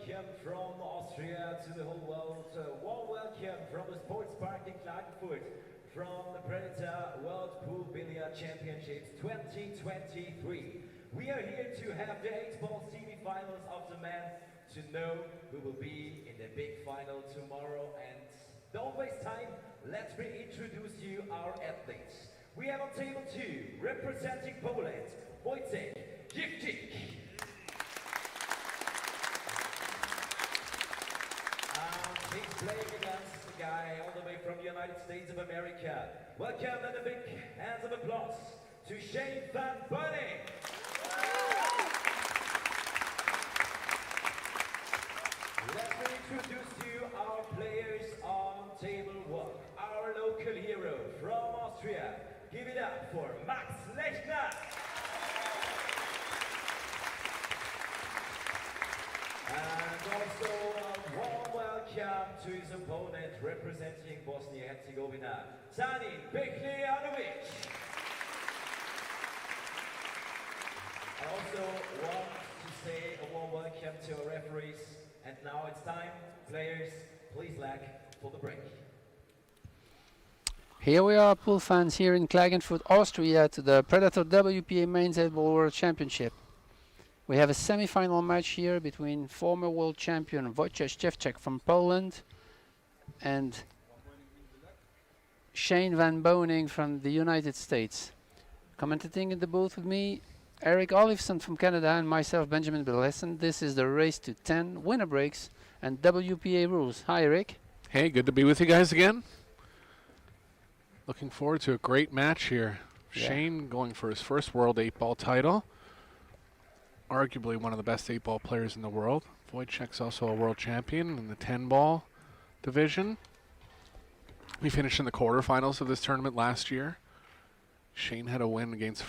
welcome from Austria to the whole world. Warm welcome from the Sportpark in Klagenfurt, from the Predator World Billiard Championships 2023. We are here to have the 8-ball semi-finals of the men to know who will be in the big final tomorrow. And don't waste time, let me introduce you our athletes. We have on table 2, representing Poland, Wojciech. He's playing against the guy all the way from the United States of America. Welcome and a big hands of applause to Szew van Boening. Let me introduce you our players on table 1. Our local hero from Austria. Give it up for Max Lechner. And also a warm welcome to his opponent representing Bosnia-Herzegovina, Sanin Bekljanovic. I also want to say a warm welcome to our referees. And now it's time, players, please lag for the break. Here we are, pool fans, here in Klagenfurt, Austria, to the Predator WPA Men's 8-ball World Championship. We have a semi-final match here between former world champion Wojciech from Poland and Szew van Boening from the United States. Commentating in the booth with me, Eric Olifson from Canada, and myself, Benjamin Billessen. This is the race to 10 winner breaks and WPA rules. Hi, Eric. Hey, good to be with you guys again. Looking forward to a great match here. Yeah. Szew going for his first world 8-ball title. Arguably one of the best 8-ball players in the world. Wojciech's also a world champion in the 10-ball division. He finished in the quarterfinals of this tournament last year. Szew had a win against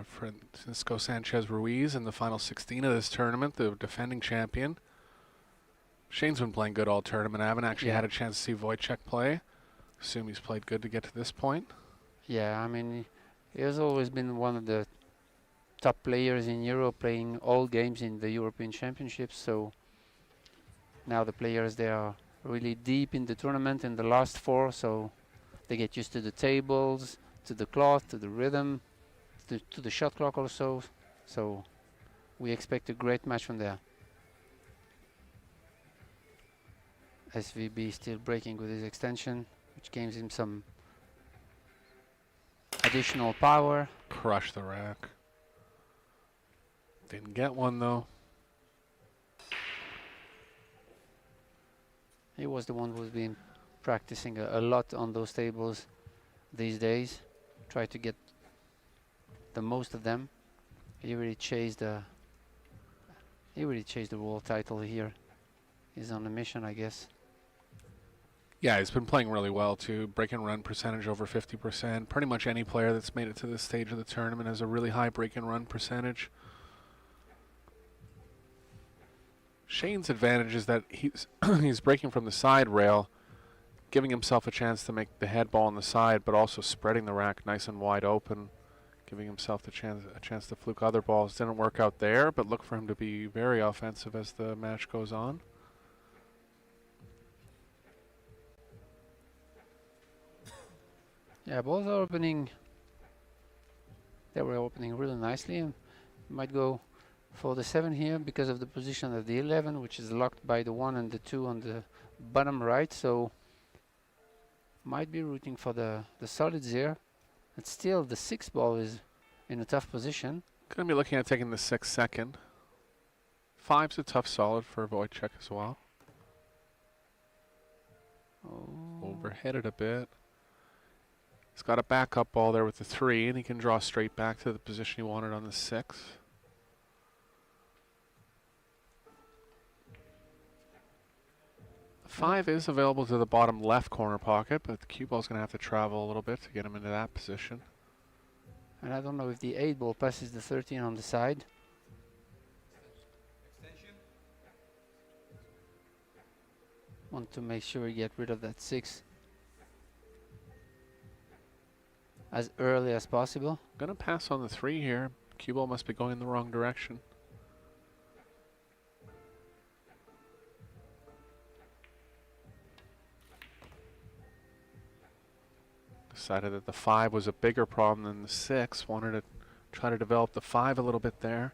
Francisco Sanchez Ruiz in the final 16 of this tournament, the defending champion. Shew's been playing good all tournament. I haven't actually had a chance to see Wojciech play. Assume he's played good to get to this point. Yeah, I mean, he has always been one of the top players in Europe, playing all games in the European Championships. So now the players, they are really deep in the tournament in the last 4, so they get used to the tables, to the cloth, to the rhythm, to the shot clock also. So we expect a great match from there. SVB still breaking with his extension, which gives him some additional power. Crush the rack. Didn't get one though. He was the one who's been practicing a lot on those tables these days. Try to get the most of them. He really chased the world title here. He's on a mission, I guess. Yeah, he's been playing really well too. Break and run percentage over 50%. Pretty much any player that's made it to this stage of the tournament has a really high break and run percentage. Shew's advantage is that he's breaking from the side rail, giving himself a chance to make the head ball on the side, but also spreading the rack nice and wide open, giving himself a chance to fluke other balls. Didn't work out there, but look for him to be very offensive as the match goes on. Yeah, balls are opening. They were opening really nicely. Might go for the 7 here because of the position of the 11, which is locked by the 1 and the 2 on the bottom right. So might be rooting for the solids here. And still the 6 ball is in a tough position. Gonna be looking at taking the 6 second. 5's a tough solid for Wojciech as well. Oh. Overheaded a bit. He's got a backup ball there with the 3, and he can draw straight back to the position he wanted on the 6. The 5 is available to the bottom left corner pocket, but the cue ball's going to have to travel a little bit to get him into that position. And I don't know if the 8 ball passes the 13 on the side. Extension. Want to make sure we get rid of that 6 as early as possible. Gonna pass on the 3 here. Cue ball must be going in the wrong direction. Decided that the 5 was a bigger problem than the 6. Wanted to try to develop the 5 a little bit there.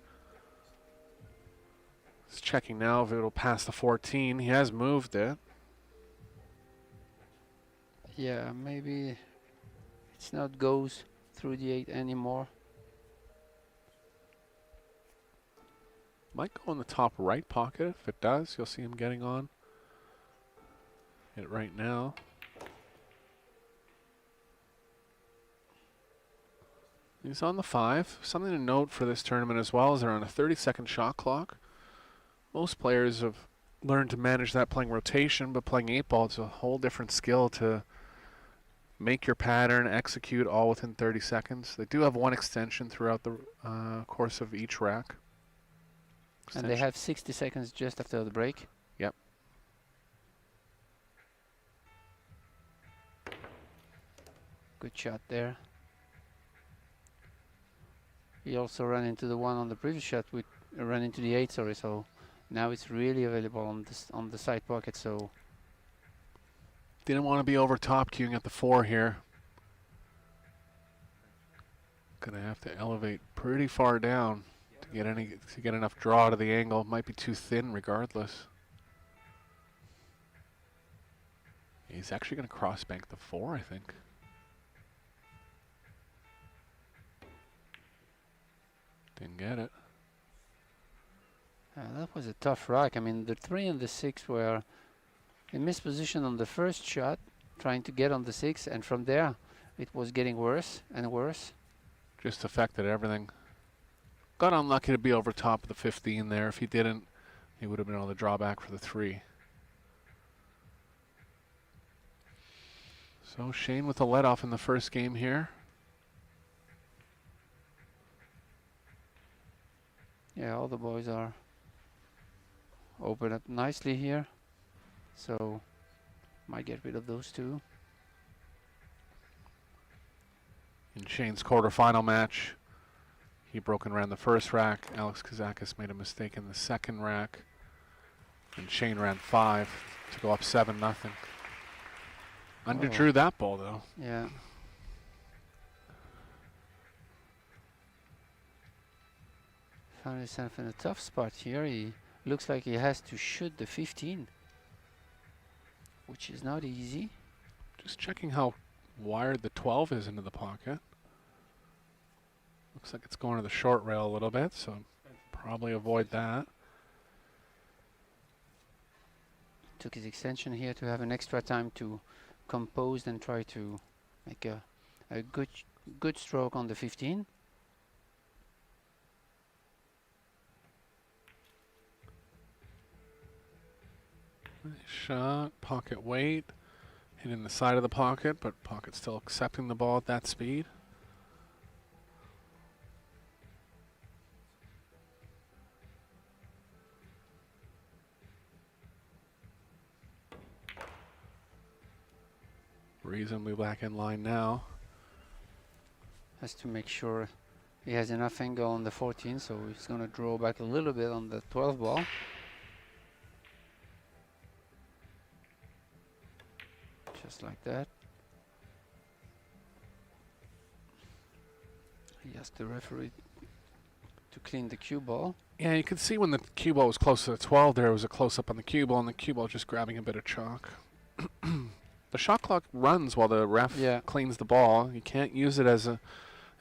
He's checking now if it'll pass the 14. He has moved it. Yeah, maybe it's not goes through the 8 anymore. Might go in the top right pocket. If it does, you'll see him getting on it right now. He's on the 5. Something to note for this tournament as well is they're on a 30-second shot clock. Most players have learned to manage that playing rotation, but playing 8-ball, it's a whole different skill to make your pattern, execute all within 30 seconds. They do have one extension throughout the course of each rack. And they have 60 seconds just after the break. Yep. Good shot there. He also ran into the one on the previous shot. We ran into the 8, sorry. So now it's really available on this on the side pocket. So didn't want to be over top queuing at the 4 here. Gonna have to elevate pretty far down to get enough draw to the angle. Might be too thin regardless. He's actually gonna cross bank the 4, I think. Didn't get it. That was a tough rack. I mean, the 3 and the 6 were in misposition on the first shot, trying to get on the 6, and from there it was getting worse and worse. Just affected everything. Got unlucky to be over top of the 15 there. If he didn't, he would have been able to draw back for the 3. So Shane with a let-off in the first game here. Yeah, all the boys are open up nicely here. So might get rid of those 2. In Shane's quarterfinal match, he broke and ran the first rack. Alex Kazakis made a mistake in the second rack. And Shane ran 5 to go up 7-0. Underdrew that ball though. Yeah. Found himself in a tough spot here. He looks like he has to shoot the 15, which is not easy. Just checking how wired the 12 is into the pocket. Looks like it's going to the short rail a little bit, so probably avoid that. Took his extension here to have an extra time to compose and try to make a good stroke on the 15. Nice shot, pocket weight, hitting the side of the pocket, but pocket still accepting the ball at that speed. Reasonably back in line now. Has to make sure he has enough angle on the 14, so he's going to draw back a little bit on the 12 ball. Just like that. He asked the referee to clean the cue ball. Yeah, you could see when the cue ball was close to the 12 there was a close-up on the cue ball, and the cue ball just grabbing a bit of chalk. The shot clock runs while the ref cleans the ball. You can't use it as an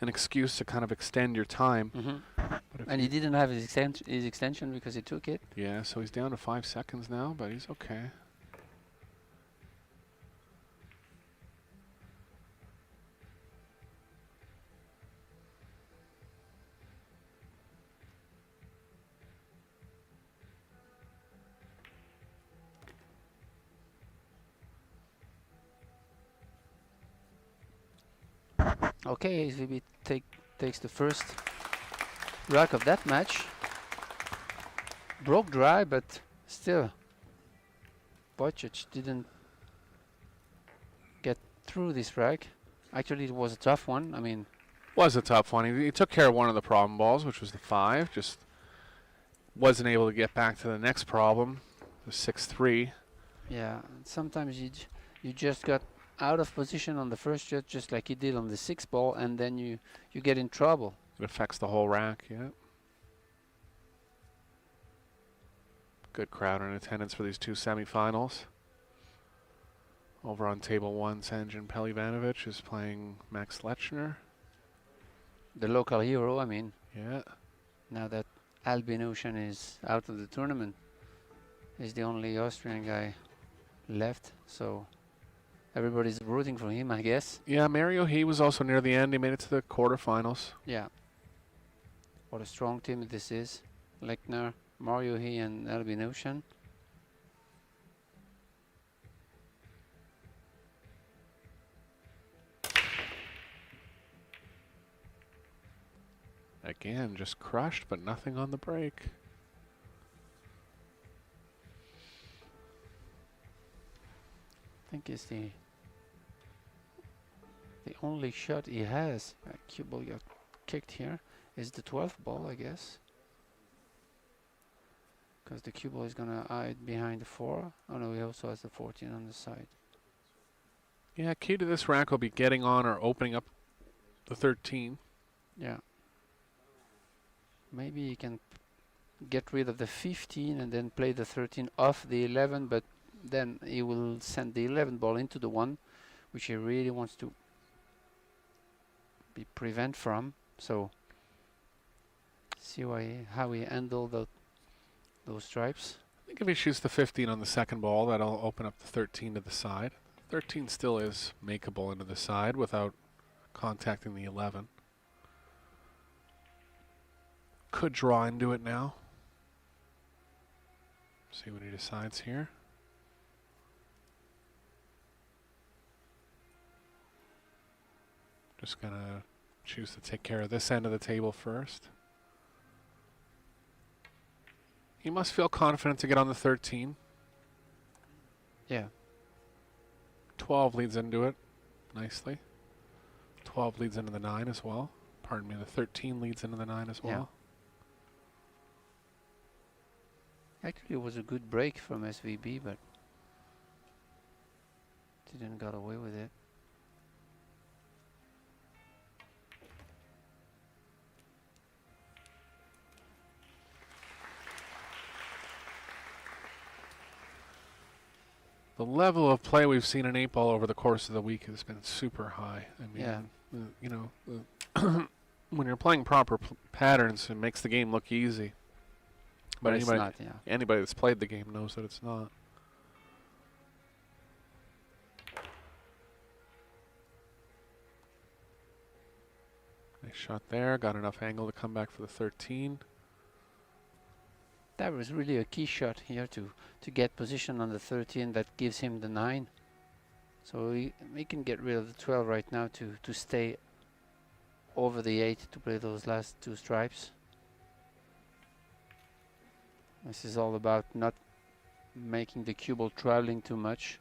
excuse to kind of extend your time. But and he didn't have his extension because he took it. Yeah, so he's down to 5 seconds now, but he's okay. Okay, SVB takes the first rack of that match. Broke dry, but still, Wojciech didn't get through this rack. Actually, it was a tough one. I mean, was a tough one. He took care of one of the problem balls, which was the 5. Just wasn't able to get back to the next problem, the 6-3. Yeah, sometimes you just got out of position on the first shot, just like he did on the 6th ball, and then you get in trouble. It affects the whole rack, yeah. Good crowd in attendance for these two semifinals. Over on table 1, Sanjin Pelivanovic is playing Max Lechner. The local hero, I mean. Yeah. Now that Albin is out of the tournament, he's the only Austrian guy left, so everybody's rooting for him, I guess. Yeah, Mario He was also near the end. He made it to the quarterfinals. Yeah. What a strong team this is. Lechner, Mario He, and Albin. Again, just crushed, but nothing on the break. I think it's the only shot he has. Cue ball got kicked here. Is the 12th ball, I guess. Because the cue ball is going to hide behind the 4. Oh no, he also has the 14 on the side. Yeah, key to this rack will be getting on or opening up the 13. Yeah. Maybe he can get rid of the 15 and then play the 13 off the 11, but then he will send the 11 ball into the 1, which he really wants to be prevent from. So see how he handle those stripes. I think if he shoots the 15 on the 2nd ball, that'll open up the 13 to the side. 13 still is makeable into the side without contacting the 11. Could draw into it now. See what he decides here. Just gonna choose to take care of this end of the table first. He must feel confident to get on the 13. Yeah. 12 leads into it nicely. 12 leads into the 9 as well. Pardon me, the 13 leads into the 9 as well. Actually, it was a good break from SVB, but didn't got away with it. The level of play we've seen in 8-ball over the course of the week has been super high. I mean, Yeah. you know, when you're playing proper patterns, it makes the game look easy. But it's anybody, not, yeah. anybody that's played the game knows that it's not. Nice shot there. Got enough angle to come back for the 13. That was really a key shot here to get position on the 13 that gives him the 9. So he can get rid of the 12 right now to stay over the 8 to play those last 2 stripes. This is all about not making the cue ball traveling too much.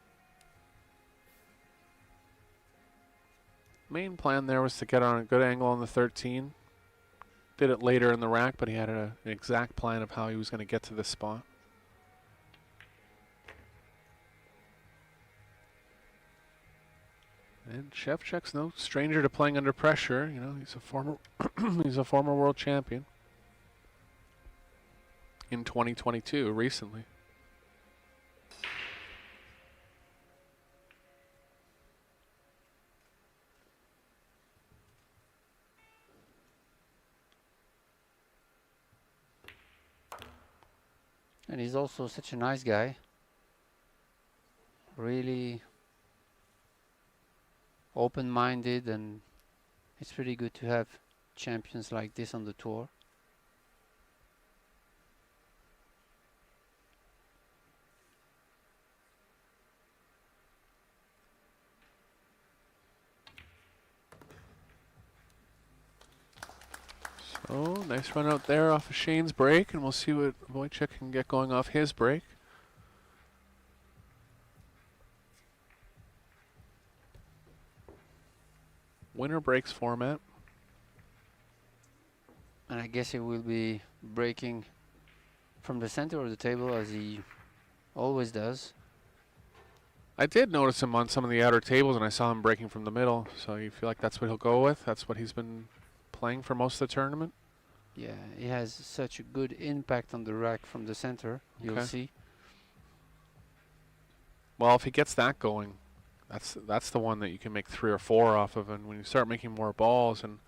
Main plan there was to get on a good angle on the 13. Did it later in the rack, but he had an exact plan of how he was going to get to this spot. And Szewczyk's no stranger to playing under pressure. You know, he's a former he's a former world champion in 2022 recently. And he's also such a nice guy. Really open-minded, and it's pretty good to have champions like this on the tour. Oh, nice run out there off of Shane's break, and we'll see what Wojciech can get going off his break. Winner breaks format. And I guess he will be breaking from the center of the table as he always does. I did notice him on some of the outer tables, and I saw him breaking from the middle. So you feel like that's what he'll go with? That's what he's been playing for most of the tournament? Yeah, he has such a good impact on the rack from the center. You'll see. Well, if he gets that going, that's the one that you can make 3 or 4 off of. And when you start making more balls, and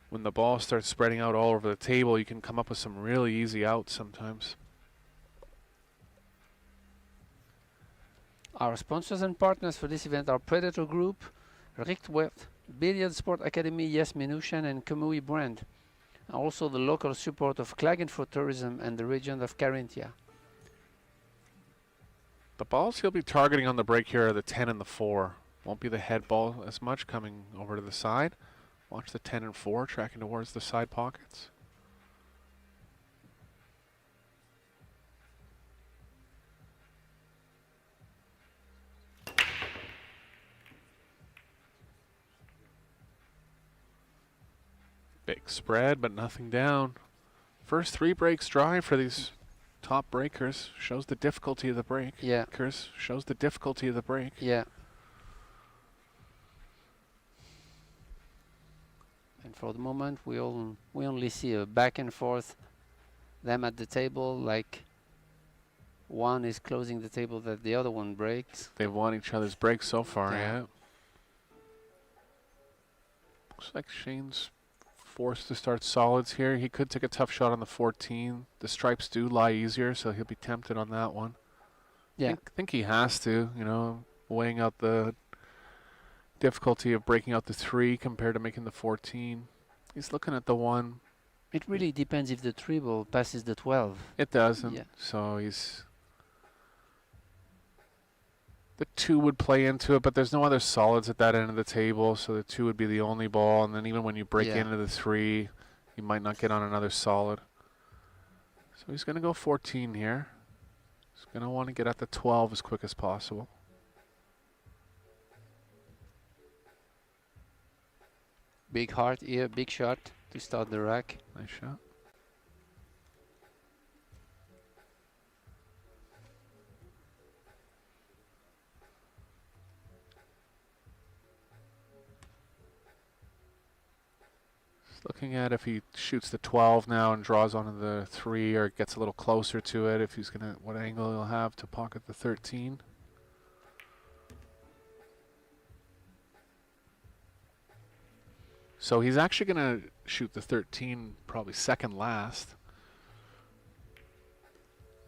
when the ball starts spreading out all over the table, you can come up with some really easy outs sometimes. Our sponsors and partners for this event are Predator Group, Richtwert, Billiard Sport Academy, Yes Minushan, and Kamui brand. Also the local support of Klagenfurt Tourism and the region of Carinthia. The balls he'll be targeting on the break here are the 10 and the 4. Won't be the head ball as much coming over to the side. Watch the 10 and 4 tracking towards the side pockets. Big spread, but nothing down. First 3 breaks dry for these top breakers. Shows the difficulty of the break. Yeah. Shows the difficulty of the break. Yeah. And for the moment, we only see a back and forth. Them at the table, like one is closing the table that the other one breaks. They've won each other's breaks so far, yeah. Looks like Shane's forced to start solids here. He could take a tough shot on the 14. The stripes do lie easier, so he'll be tempted on that one. Yeah. I think he has to, you know, weighing out the difficulty of breaking out the 3 compared to making the 14. He's looking at the 1. It really depends if the 3 ball passes the 12. It doesn't. So he's... The 2 would play into it, but there's no other solids at that end of the table, so the 2 would be the only ball, and then even when you break into the 3, you might not get on another solid. So he's going to go 14 here. He's going to want to get at the 12 as quick as possible. Big heart here, big shot to start the rack. Nice shot. Looking at if he shoots the 12 now and draws onto the 3 or gets a little closer to it, if he's gonna, what angle he'll have to pocket the 13. So he's actually gonna shoot the 13 probably second last.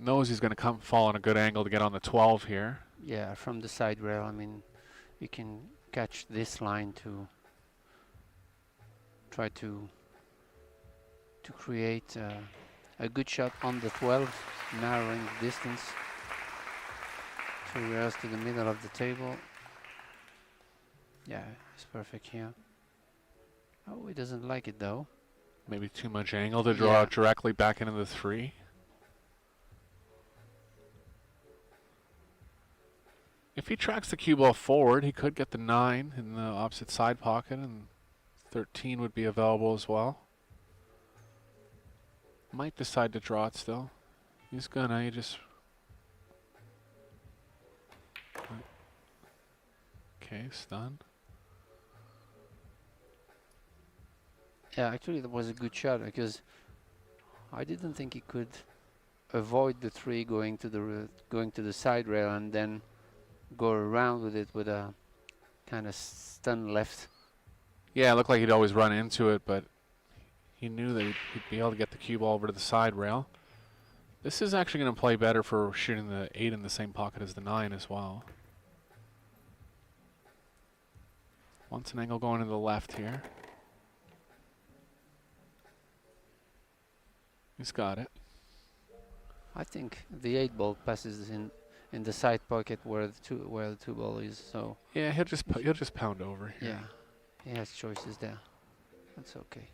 Knows he's gonna fall on a good angle to get on the 12 here. Yeah, from the side rail, I mean, you can catch this line to try to create a good shot on the 12, narrowing the distance. 3 rails to the middle of the table. Yeah, it's perfect here. Oh, he doesn't like it though. Maybe too much angle to draw directly back into the 3. If he tracks the cue ball forward, he could get the 9 in the opposite side pocket, and 13 would be available as well. Might decide to draw it still. He's gonna, he just... Okay, stun. Yeah, actually that was a good shot because I didn't think he could avoid the 3 going to the side rail and then go around with it with a kind of stun left. Yeah, it looked like he'd always run into it, but he knew that he'd be able to get the cue ball over to the side rail. This is actually going to play better for shooting the 8 in the same pocket as the 9 as well. Wants an angle going to the left here. He's got it. I think the 8 ball passes in the side pocket where the 2 ball is. So yeah, he'll just pound over here. Yeah. He has choices there. That's okay.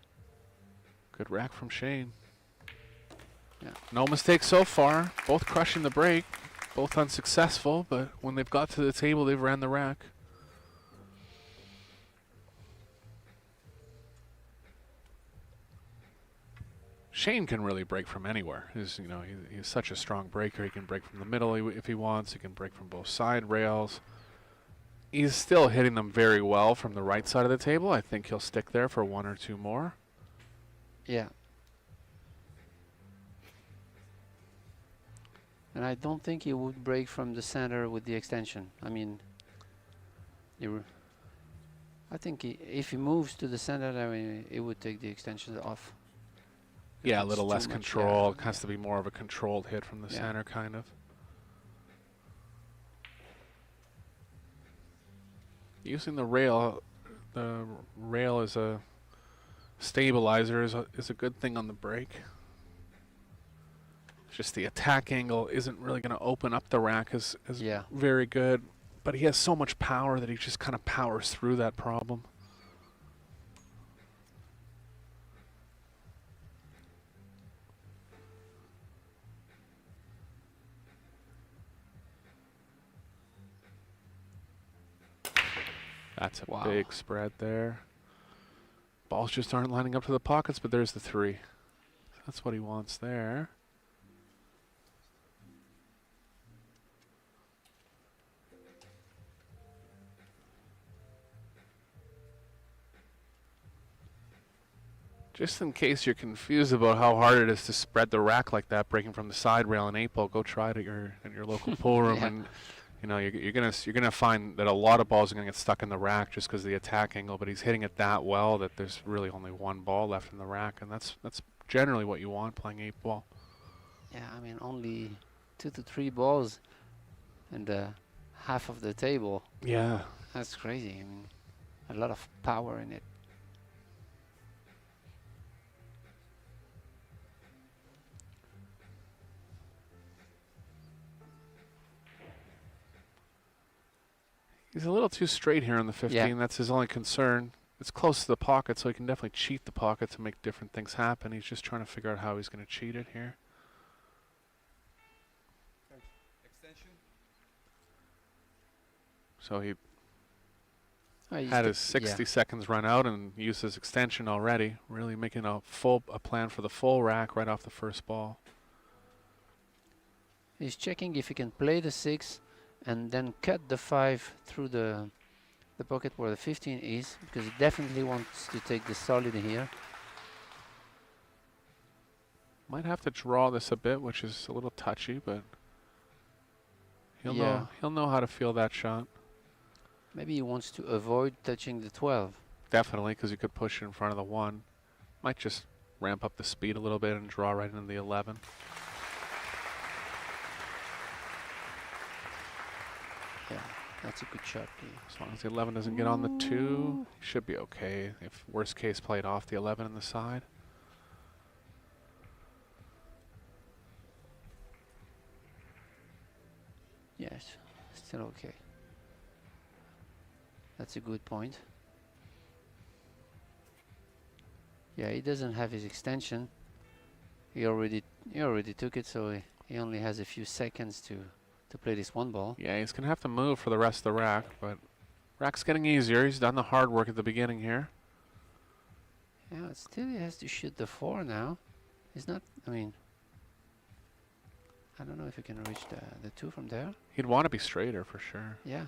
Good rack from Shane. Yeah. No mistakes so far. Both crushing the break. Both unsuccessful, but when they've got to the table, they've ran the rack. Shane can really break from anywhere. He's, you know, he's such a strong breaker. He can break from the middle if he wants. He can break from both side rails. He's still hitting them very well from the right side of the table. I think he'll stick there for one or two more. Yeah. And I don't think he would break from the center with the extension. I mean, I think if he moves to the center, I mean, it would take the extension off. Yeah, a little less control. Yeah. It has to be more of a controlled hit from the center, kind of. Using the rail as a stabilizer is a good thing on the break. Just the attack angle isn't really going to open up the rack as very good, but he has so much power that he just kind of powers through that problem. That's a big spread there. Balls just aren't lining up to the pockets, but there's the 3. That's what he wants there. Just in case you're confused about how hard it is to spread the rack like that, breaking from the side rail and 8-ball, go try it at your local pool room, and you know you're gonna find that a lot of balls are gonna get stuck in the rack just because of the attack angle. But he's hitting it that well that there's really only one ball left in the rack, and that's generally what you want playing 8-ball. Yeah, I mean only 2 to 3 balls, and half of the table. Yeah, that's crazy. I mean, a lot of power in it. He's a little too straight here on the 15. Yeah. That's his only concern. It's close to the pocket, so he can definitely cheat the pocket to make different things happen. He's just trying to figure out how he's going to cheat it here. Extension. So he had his 60 seconds run out and used his extension already, really making a plan for the full rack right off the first ball. He's checking if he can play the 6 and then cut the 5 through the pocket where the 15 is, because he definitely wants to take the solid here. Might have to draw this a bit, which is a little touchy, but he'll know how to feel that shot. Maybe he wants to avoid touching the 12. Definitely, because he could push it in front of the 1. Might just ramp up the speed a little bit and draw right into the 11. Yeah, that's a good shot. As long as the 11 doesn't get on the 2, he should be okay. If worst case played off the 11 on the side. Yes, still okay. That's a good point. Yeah, he doesn't have his extension. He already took it, so he only has a few seconds to play this 1 ball. Yeah, he's going to have to move for the rest of the rack, but rack's getting easier. He's done the hard work at the beginning here. Yeah, still he has to shoot the 4 now. He's not, I mean, I don't know if he can reach the 2 from there. He'd want to be straighter for sure. Yeah.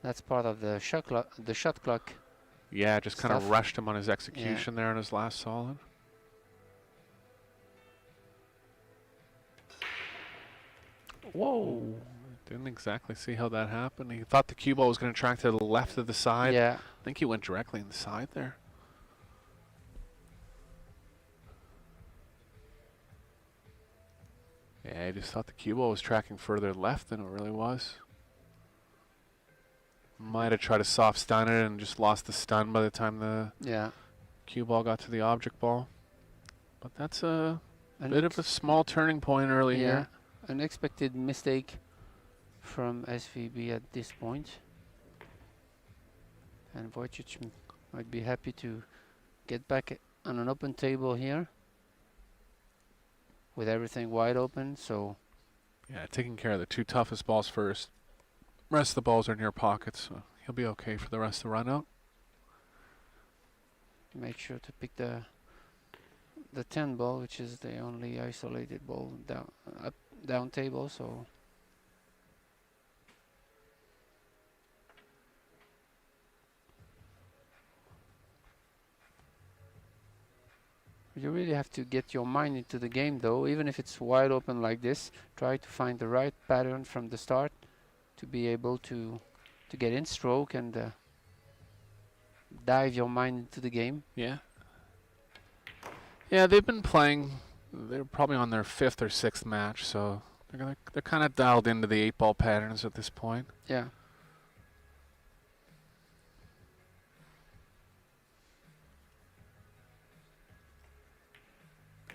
That's part of the shot clock. Yeah, just kind of rushed him on his execution there on his last solid. Whoa. Didn't exactly see how that happened. He thought the cue ball was going to track to the left of the side. Yeah. I think he went directly in the side there. Yeah, he just thought the cue ball was tracking further left than it really was. Might have tried to soft stun it and just lost the stun by the time the cue ball got to the object ball. But that's a bit of a small turning point early here. Unexpected mistake from SVB at this point. And Wojciech might be happy to get back on an open table here with everything wide open. So yeah, taking care of the 2 toughest balls first. Rest of the balls are near pockets, so he'll be okay for the rest of the run out. Make sure to pick the the 10 ball, which is the only isolated ball down table. So you really have to get your mind into the game, though. Even if it's wide open like this, try to find the right pattern from the start to be able to get in stroke and dive your mind into the game. Yeah. Yeah, they've been playing. They're probably on their 5th or 6th match, so they're kind of dialed into the 8-ball patterns at this point. Yeah.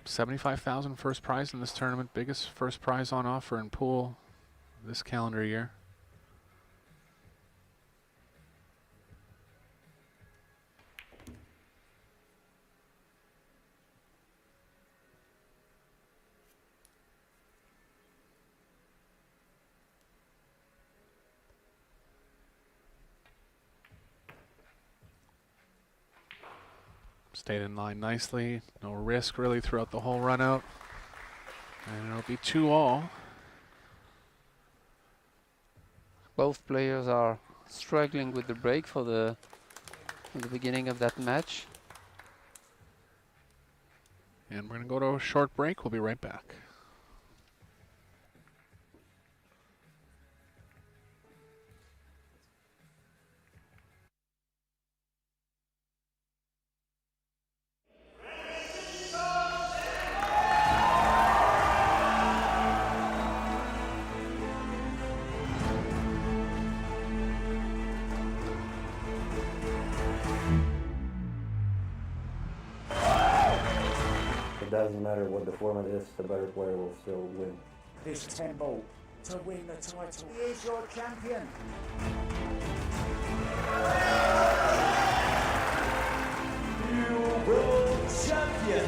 $75,000 first prize in this tournament, biggest first prize on offer in pool this calendar year. Stayed in line nicely, no risk really throughout the whole run out. And it'll be 2-all. Both players are struggling with the break for the beginning of that match. And we're going to go to a short break. We'll be right back. It doesn't matter what the format is, the better player will still win. This 10 ball to win the title. Here's your champion. New world champion.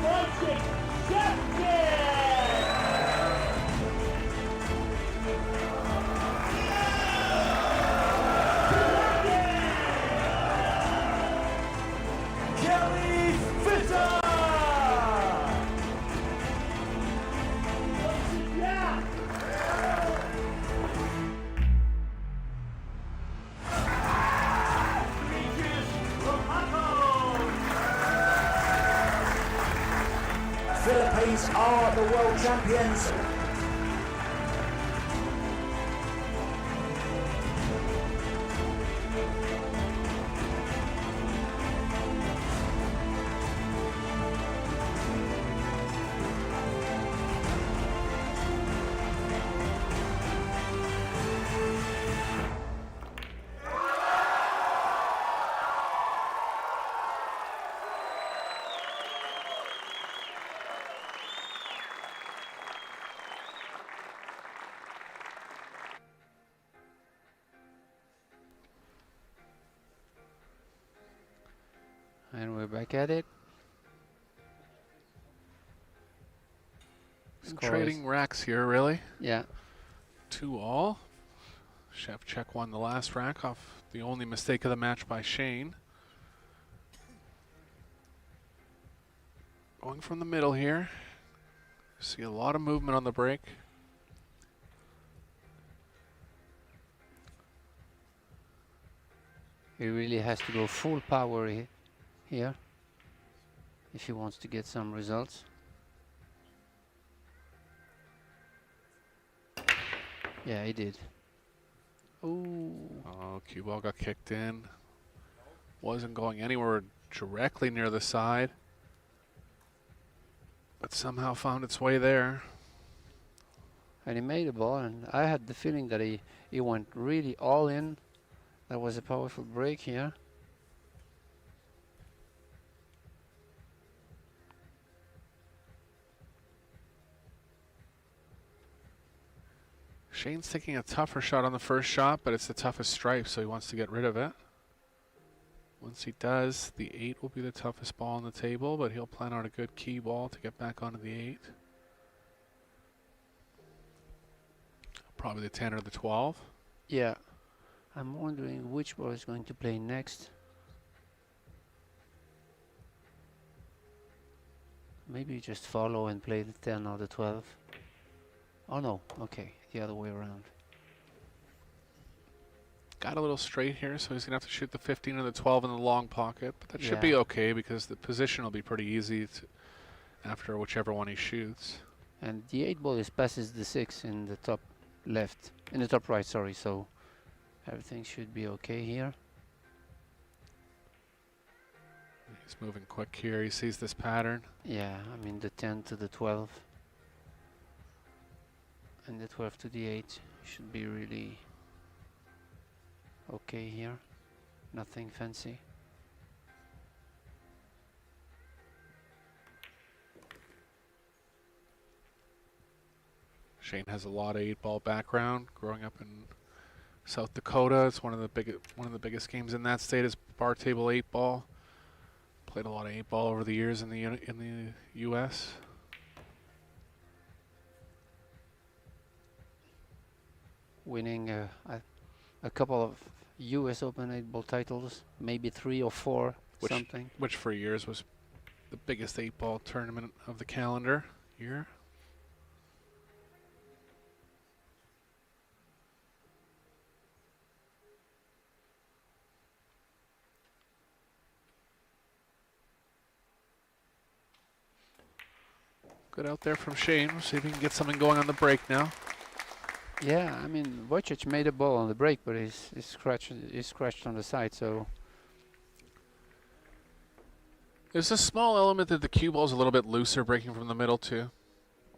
Wojciech champion! Philippines are the world champions. And we're back at it. Trading racks here, really. Yeah. 2-all. Shevchuk won the last rack off the only mistake of the match by Shane. Going from the middle here. See a lot of movement on the break. He really has to go full power here if he wants to get some results. Yeah, he did. Ooh. Oh, cue ball got kicked in. Wasn't going anywhere directly near the side, but somehow found its way there. And he made a ball, and I had the feeling that he went really all in. That was a powerful break here. Shane's taking a tougher shot on the first shot, but it's the toughest stripe, so he wants to get rid of it. Once he does, the 8 will be the toughest ball on the table, but he'll plan out a good key ball to get back onto the 8. Probably the 10 or the 12. Yeah. I'm wondering which ball is going to play next. Maybe just follow and play the 10 or the 12. Oh no, okay, the other way around. Got a little straight here, so he's going to have to shoot the 15 and the 12 in the long pocket. But that should be okay because the position will be pretty easy after whichever one he shoots. And the 8 ball is passes the 6 in the top left, in the top right, sorry, so everything should be okay here. He's moving quick here. He sees this pattern. Yeah, I mean the 10 to the 12 and the 12 to the 8 should be really okay here. Nothing fancy. Shane has a lot of 8-ball background. Growing up in South Dakota, it's one of the biggest games in that state is bar table 8-ball. Played a lot of 8-ball over the years in the U.S. Winning a couple of U.S. Open 8-ball titles, maybe 3 or 4, something. Which for years was the biggest 8-ball tournament of the calendar year. Good out there from Shane. We'll see if he can get something going on the break now. Yeah, I mean, Wojciech made a ball on the break, but he's scratched on the side, so... There's a small element that the cue ball's a little bit looser breaking from the middle, too.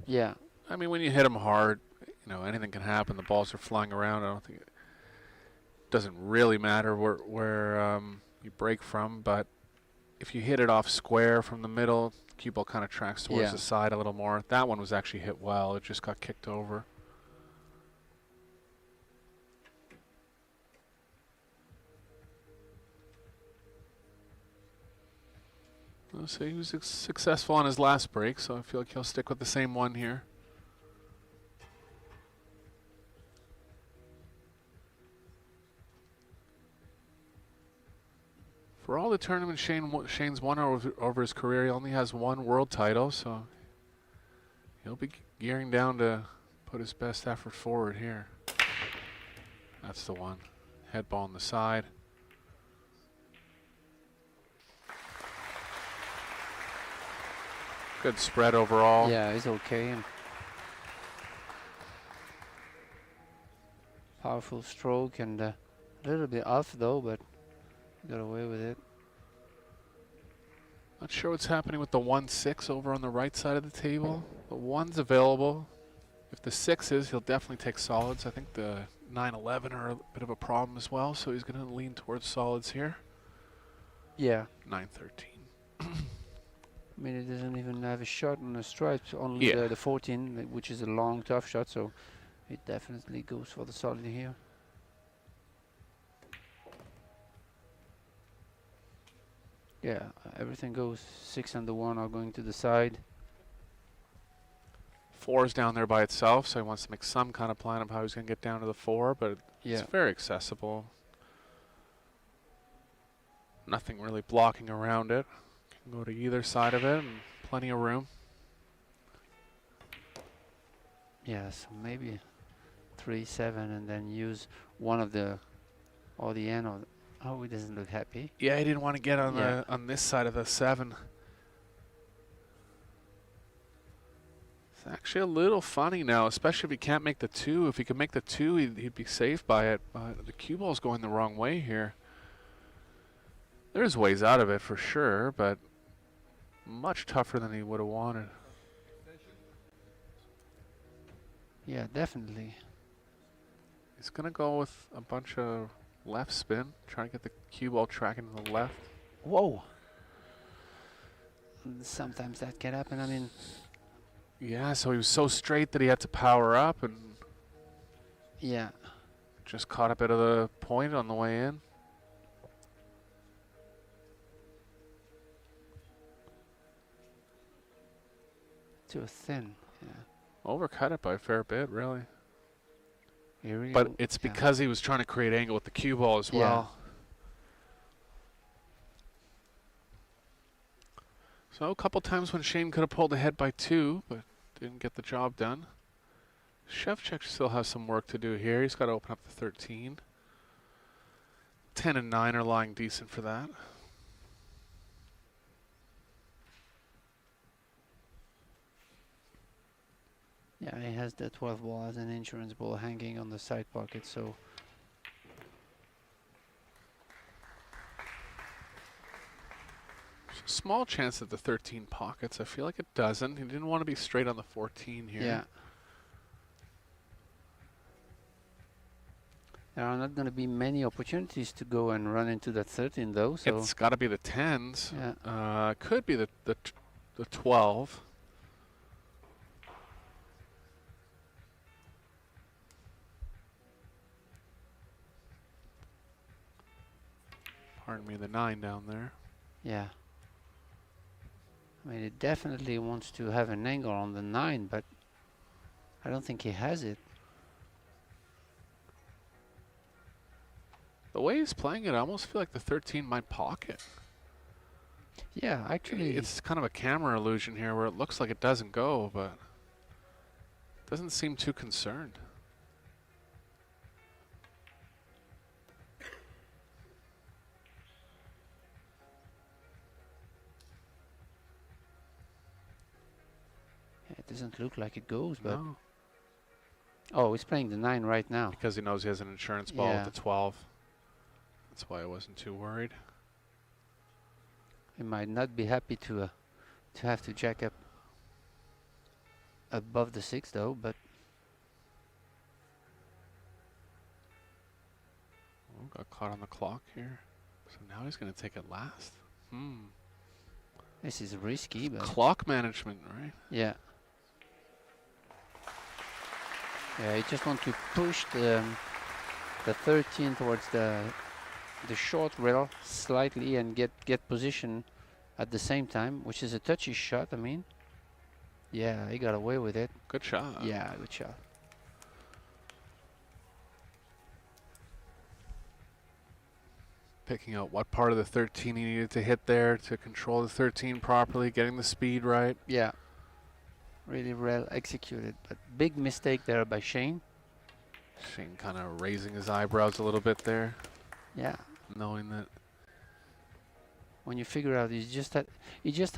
Yeah. I mean, when you hit them hard, you know, anything can happen. The balls are flying around. I don't think it doesn't really matter where you break from, but if you hit it off square from the middle, the cue ball kind of tracks towards the side a little more. That one was actually hit well. It just got kicked over. So he was successful on his last break, so I feel like he'll stick with the same one here. For all the tournaments Shane's won over his career, he only has 1 world title, so he'll be gearing down to put his best effort forward here. That's the one. Head ball on the side. Good spread overall. Yeah, it's okay. Powerful stroke and a little bit off though, but got away with it. Not sure what's happening with the 1-6 over on the right side of the table. The 1's available. If the 6 is, he'll definitely take solids. I think the 9-11 are a bit of a problem as well, so he's going to lean towards solids here. Yeah. 9-13. I mean, it doesn't even have a shot on the stripes, only the 14, which is a long, tough shot, so it definitely goes for the solid here. Yeah, everything goes. 6 and the 1 are going to the side. 4 is down there by itself, so he wants to make some kind of plan of how he's going to get down to the 4, but it's very accessible. Nothing really blocking around it. Can go to either side of it, and plenty of room. Yeah, so maybe 3-7 and then use one of the, or the end, or oh, he doesn't look happy. Yeah, he didn't want to get on the on this side of the 7. It's actually a little funny now, especially if he can't make the 2. If he could make the 2, he'd be safe by it. But the cue ball's going the wrong way here. There's ways out of it for sure, but much tougher than he would have wanted. Yeah, definitely. He's going to go with a bunch of left spin, trying to get the cue ball tracking to the left. Whoa. Sometimes that can happen. I mean, yeah, so he was so straight that he had to power up and just caught a bit of the point on the way in. Too thin. Yeah. Overcut it by a fair bit, really. But it's because he was trying to create angle with the cue ball as well. So a couple times when Shane could have pulled ahead by 2, but didn't get the job done. Wojciech still has some work to do here. He's got to open up the 13. 10 and 9 are lying decent for that. Yeah, he has the 12 ball as an insurance ball hanging on the side pocket, so small chance that the 13 pockets. I feel like it doesn't. He didn't want to be straight on the 14 here. yeah. There are not going to be many opportunities to go and run into that 13 though. So It's got to be the 10s. Yeah. Could be the 12. Pardon me, the 9 down there. yeah. I mean, it definitely wants to have an angle on the 9, but I don't think he has it. The way he's playing it, I almost feel like the 13 might pocket. Yeah, actually, It's kind of a camera illusion here where it looks like it doesn't go, but doesn't seem too concerned. it doesn't look like it goes, but No, oh, he's playing the 9 right now. because he knows he has an insurance ball Yeah. with the 12. That's why I wasn't too worried. He might not be happy to have to jack up above the 6 though, but Oh, got caught on the clock here. So now he's going to take it last. this is risky. But Clock management, right? yeah. Yeah, you just want to push the 13 towards the short rail slightly and get position at the same time, which is a touchy shot. I mean, yeah, he got away with it. Good shot. Yeah, good shot. Picking out what part of the 13 he needed to hit there to control the 13 properly, getting the speed right. Yeah, really well executed, but big mistake there by Shane. Shane kind of raising his eyebrows a little bit there, Yeah, knowing that when you figure out he just had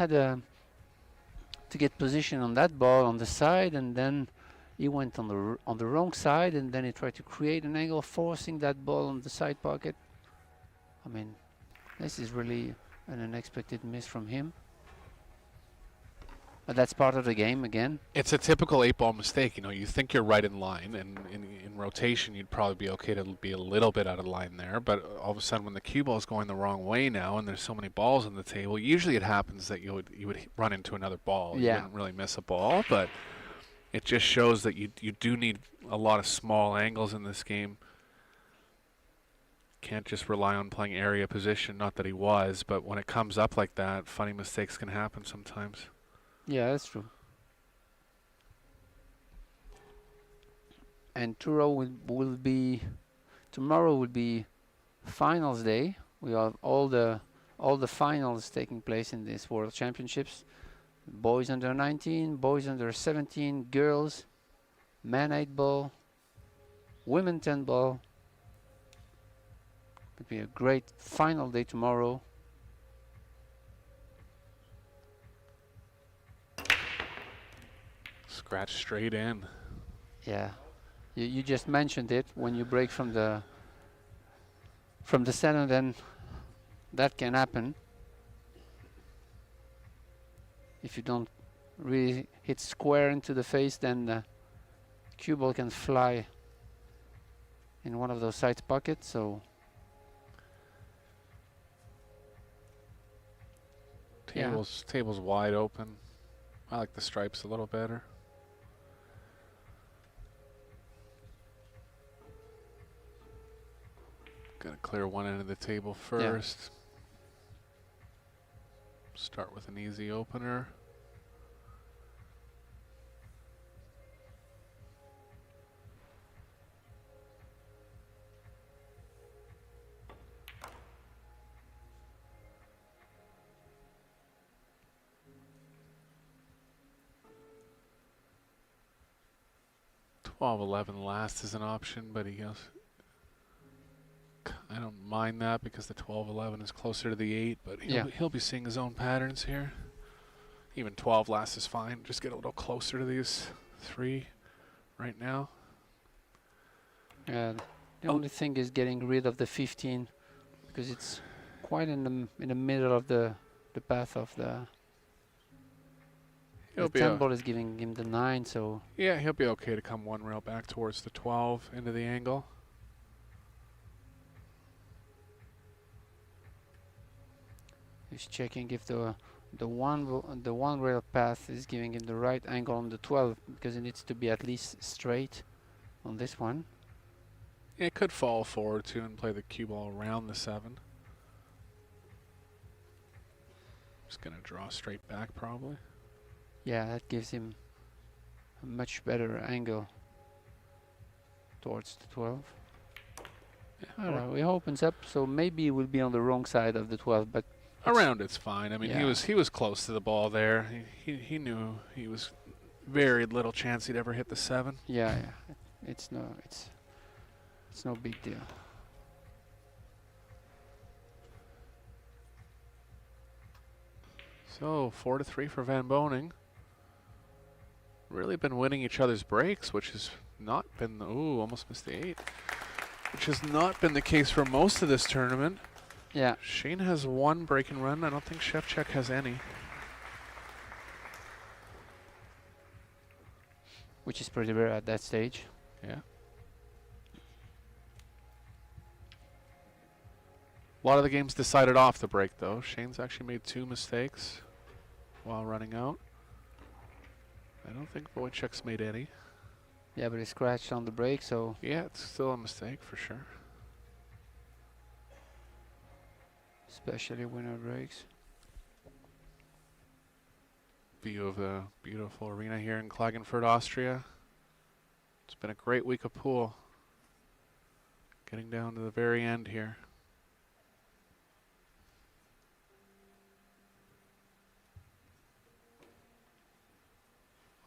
to get position on that ball on the side, and then he went on the wrong side, and then he tried to create an angle, forcing that ball on the side pocket. I mean, this is really an unexpected miss from him. But that's part of the game again. it's a typical 8-ball mistake. You know, you think you're right in line, and in rotation you'd probably be okay to be a little bit out of line there, but all of a sudden when the cue ball is going the wrong way now and there's so many balls on the table, usually it happens that you would run into another ball. You Yeah. wouldn't really miss a ball, but it just shows that you do need a lot of small angles in this game. Can't just rely on playing area position, not that he was, but when it comes up like that, funny mistakes can happen sometimes. Yeah, that's true. And tomorrow will be finals day. We have all the finals taking place in this World Championships. Boys under-19, boys under-17, girls, men 8-ball, women 10-ball. Could be a great final day tomorrow. Scratch straight in. Yeah, you just mentioned it. When you break from the center, then that can happen. If you don't really hit square into the face, then the cue ball can fly in one of those side pockets. So yeah. Table's wide open. I like the stripes a little better. Gotta clear one end of the table first. Start with an easy opener. 12-11 last is an option, but he goes. I don't mind that because the 12-11 is closer to the 8, but he'll be seeing his own patterns here. Even 12 last is fine. Just get a little closer to these 3 right now. The only thing is getting rid of the 15 because it's quite in the middle of the path of the. The 10 ball is giving him the 9, so. Yeah, he'll be okay to come 1 rail back towards the 12 into the angle. He's checking if the one rail path is giving him the right angle on the 12 because it needs to be at least straight on this one. Yeah, it could fall forward too and play the cue ball around the 7. Just gonna draw straight back probably. Yeah, that gives him a much better angle towards the 12. Yeah, I don't know, he opens up, so maybe he will be on the wrong side of the 12, but around it's fine. I mean, he was close to the ball there. He knew he was very little chance he'd ever hit the 7. Yeah, it's no big deal. So 4-3 for Van Boening. Really been winning each other's breaks, which has not been the, ooh, almost missed the 8. Which has not been the case for most of this tournament. Yeah. Shane has 1 break and run. I don't think Shevchuk has any. Which is pretty rare at that stage. Yeah. A lot of the games decided off the break, though. Shane's actually made 2 mistakes while running out. I don't think Wojciech's made any. Yeah, but he scratched on the break, so. Yeah, it's still a mistake for sure. Especially winner breaks. View of the beautiful arena here in Klagenfurt, Austria. It's been a great week of pool. Getting down to the very end here.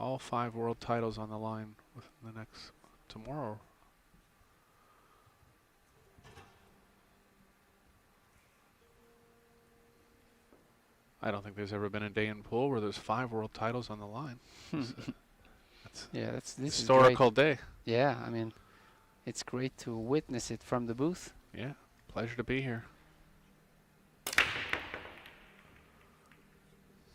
All 5 world titles on the line within the next tomorrow. I don't think there's ever been a day in pool where there's 5 world titles on the line. That's this historical day. Yeah, I mean, it's great to witness it from the booth. Yeah, pleasure to be here.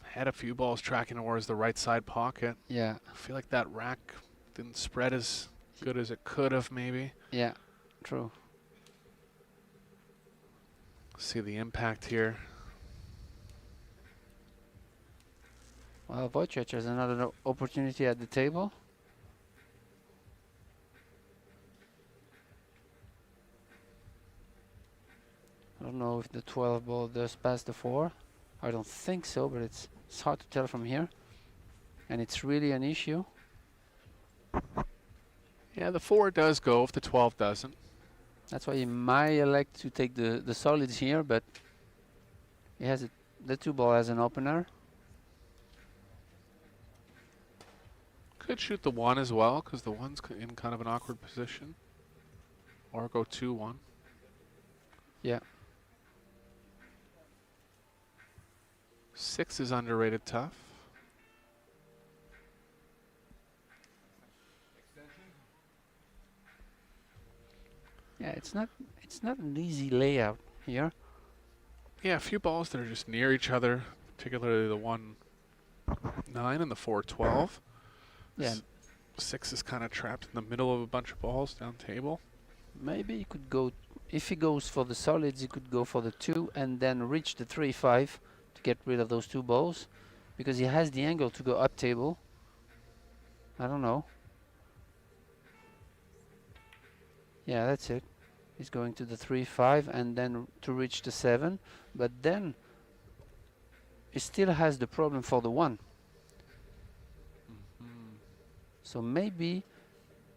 Had a few balls tracking towards the right side pocket. Yeah. I feel like that rack didn't spread as good as it could have, maybe. Yeah, true. See the impact here. Well, Wojciech has another opportunity at the table. I don't know if the 12 ball does pass the 4. I don't think so, but it's hard to tell from here. And it's really an issue. Yeah, the 4 does go if the 12 doesn't. That's why he might elect to take the solids here, but he has the 2 ball as an opener. Could shoot the 1 as well, because the 1's in kind of an awkward position. Or go 2-1. Yeah. 6 is underrated tough. Yeah, it's not an easy layout here. Yeah, a few balls that are just near each other, particularly the 1-9 and the 4-12. Yeah. 6 is kind of trapped in the middle of a bunch of balls down table. Maybe he could go, if he goes for the solids, he could go for the 2 and then reach the 3-5 to get rid of those 2 balls, because he has the angle to go up table. I don't know. Yeah, that's it. He's going to the 3-5 and then to reach the 7, but then he still has the problem for the 1. So maybe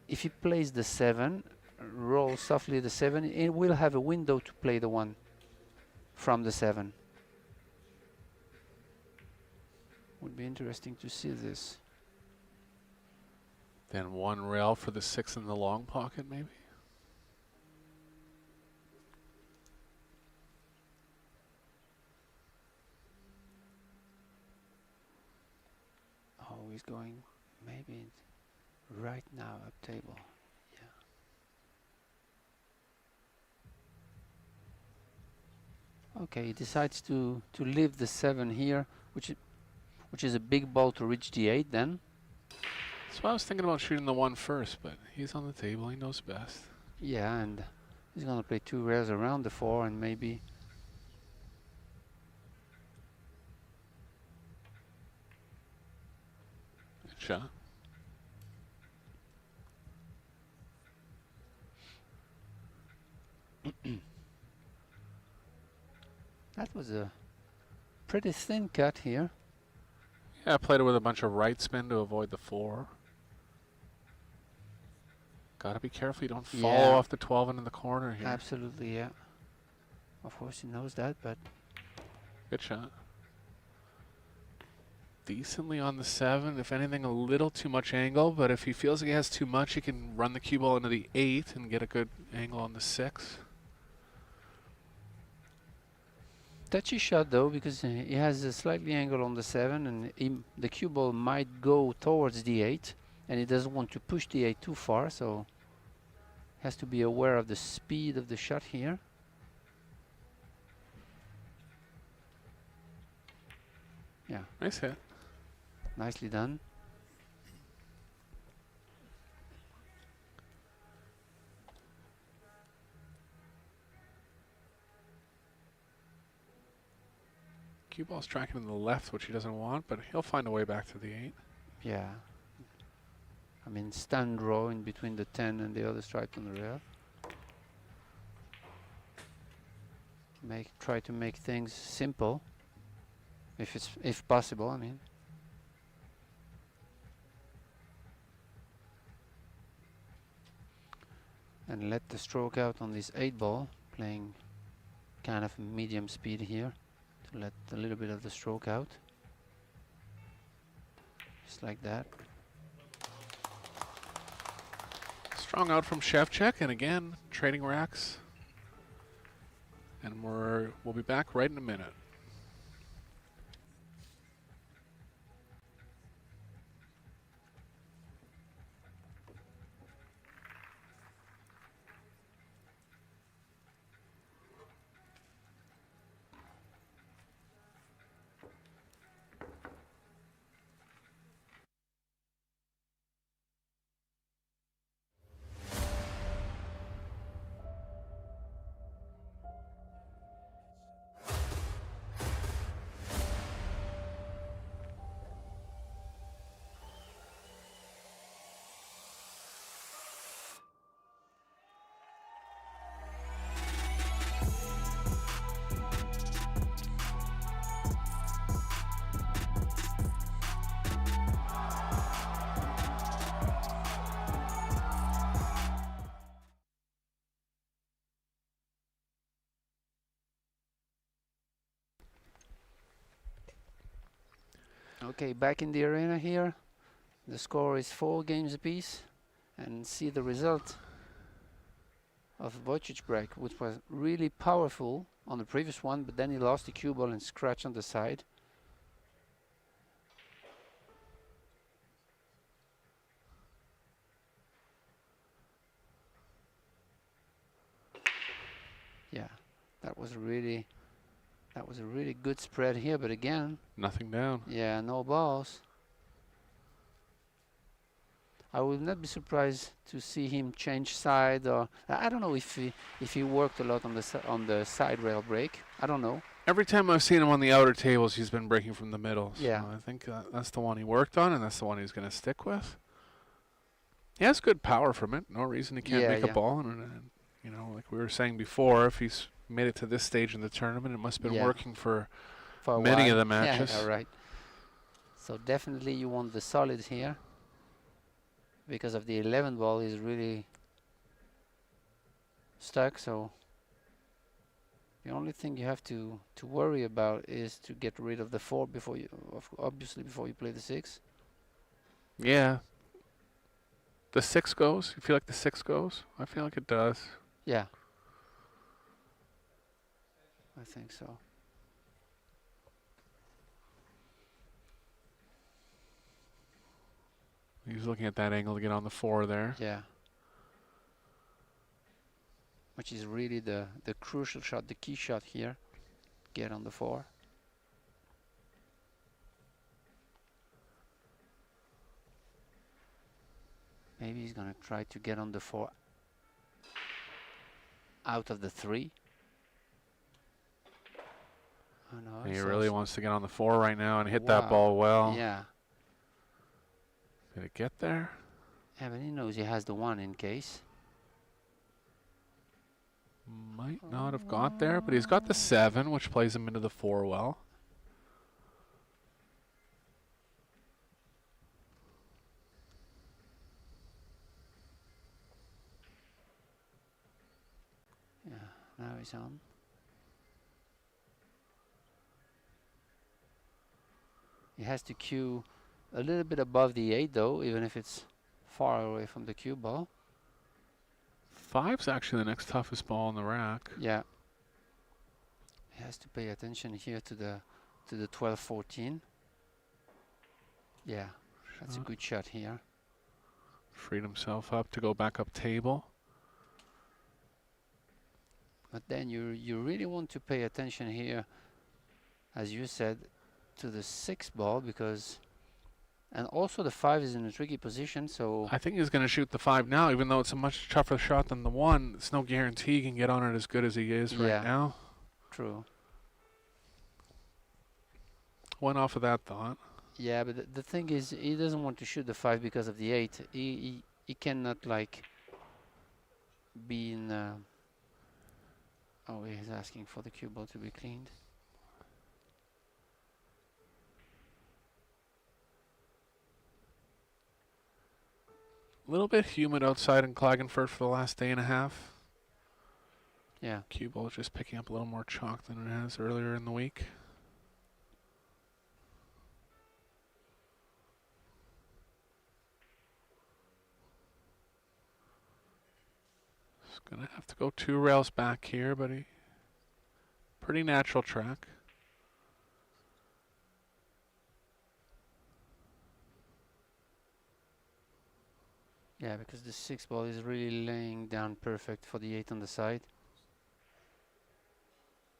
if he plays the 7, roll softly the 7, it will have a window to play the 1 from the 7. Would be interesting to see this. Then one rail for the 6 in the long pocket, maybe. Oh, he's going maybe right now up table. Yeah. Okay, he decides to leave the 7 here, which is a big ball to reach the 8 then. That's why I was thinking about shooting the 1 first, but he's on the table. He knows best. Yeah, and he's gonna play 2 rails around the 4 and maybe. Good shot. That was a pretty thin cut here. Yeah, I played it with a bunch of right spin to avoid the 4. Gotta be careful you don't follow off the 12 into the corner here. Absolutely, yeah. Of course he knows that, but Good shot. Decently on the 7. If anything, a little too much angle, but if he feels like he has too much, he can run the cue ball into the 8 and get a good angle on the 6. touchy shot though, because he has a slightly angle on the 7 and the cue ball might go towards the 8 and he doesn't want to push the 8 too far, so has to be aware of the speed of the shot here. Yeah. Nice hit. Nicely done. Cue ball's tracking to the left, which he doesn't want, but he'll find a way back to the 8. Yeah. I mean, stand draw in between the 10 and the other stripe on the rail. Try to make things simple, if possible. I mean. And let the stroke out on this 8 ball, playing kind of medium speed here to let a little bit of the stroke out. Just like that. Strong out from Wojciech, and again, trading racks. And we'll be back right in a minute. Okay, back in the arena here. The score is 4 games apiece, and see the result of Wojciech's break, which was really powerful on the previous one, but then he lost the cue ball and scratch on the side. Yeah, that was a really good spread here, but again, Nothing down. yeah, no balls. I would not be surprised to see him change side, or I don't know if he worked a lot on the side rail break. I don't know. Every time I've seen him on the outer tables, he's been breaking from the middle. Yeah. So I think that's the one he worked on, and that's the one he's going to stick with. He has good power from it. No reason he can't make a ball. And you know, like we were saying before, if he's made it to this stage in the tournament, it must have been working for many of the matches. Yeah, right. So definitely you want the solid here, because of the 11 ball is really stuck. So the only thing you have to worry about is to get rid of the 4 before you, obviously before you play the 6. Yeah. The 6 goes? You feel like the 6 goes? I feel like it does. Yeah. I think so. He's looking at that angle to get on the 4 there. Yeah. Which is really the crucial shot, the key shot here. Get on the 4. Maybe he's gonna try to get on the 4 out of the 3. Oh no, He so really wants to get on the 4 right now and hit wow. that ball well. Yeah. Did it get there? Yeah, but he knows he has the 1 in case. Might not have got there, but he's got the 7, which plays him into the 4 well. Yeah, now he's on. He has to cue a little bit above the 8 though, even if it's far away from the cue ball. 5's actually the next toughest ball in the rack. Yeah. He has to pay attention here to the 12-14. Yeah, that's a good shot here. Freed himself up to go back up table. But then you really want to pay attention here, as you said, to the 6 ball, because, and also the 5 is in a tricky position, so I think he's going to shoot the 5 now, even though it's a much tougher shot than the 1. It's no guarantee he can get on it as good as he is right now. True. Went off of that thought. Yeah, but the thing is, he doesn't want to shoot the 5 because of the 8. He cannot like be in. Oh, he's asking for the cue ball to be cleaned. A little bit humid outside in Klagenfurt for the last day and a half. Yeah. Cue ball just picking up a little more chalk than it has earlier in the week. He's gonna have to go 2 rails back here, but he pretty natural track. Yeah, because the 6 ball is really laying down perfect for the 8 on the side.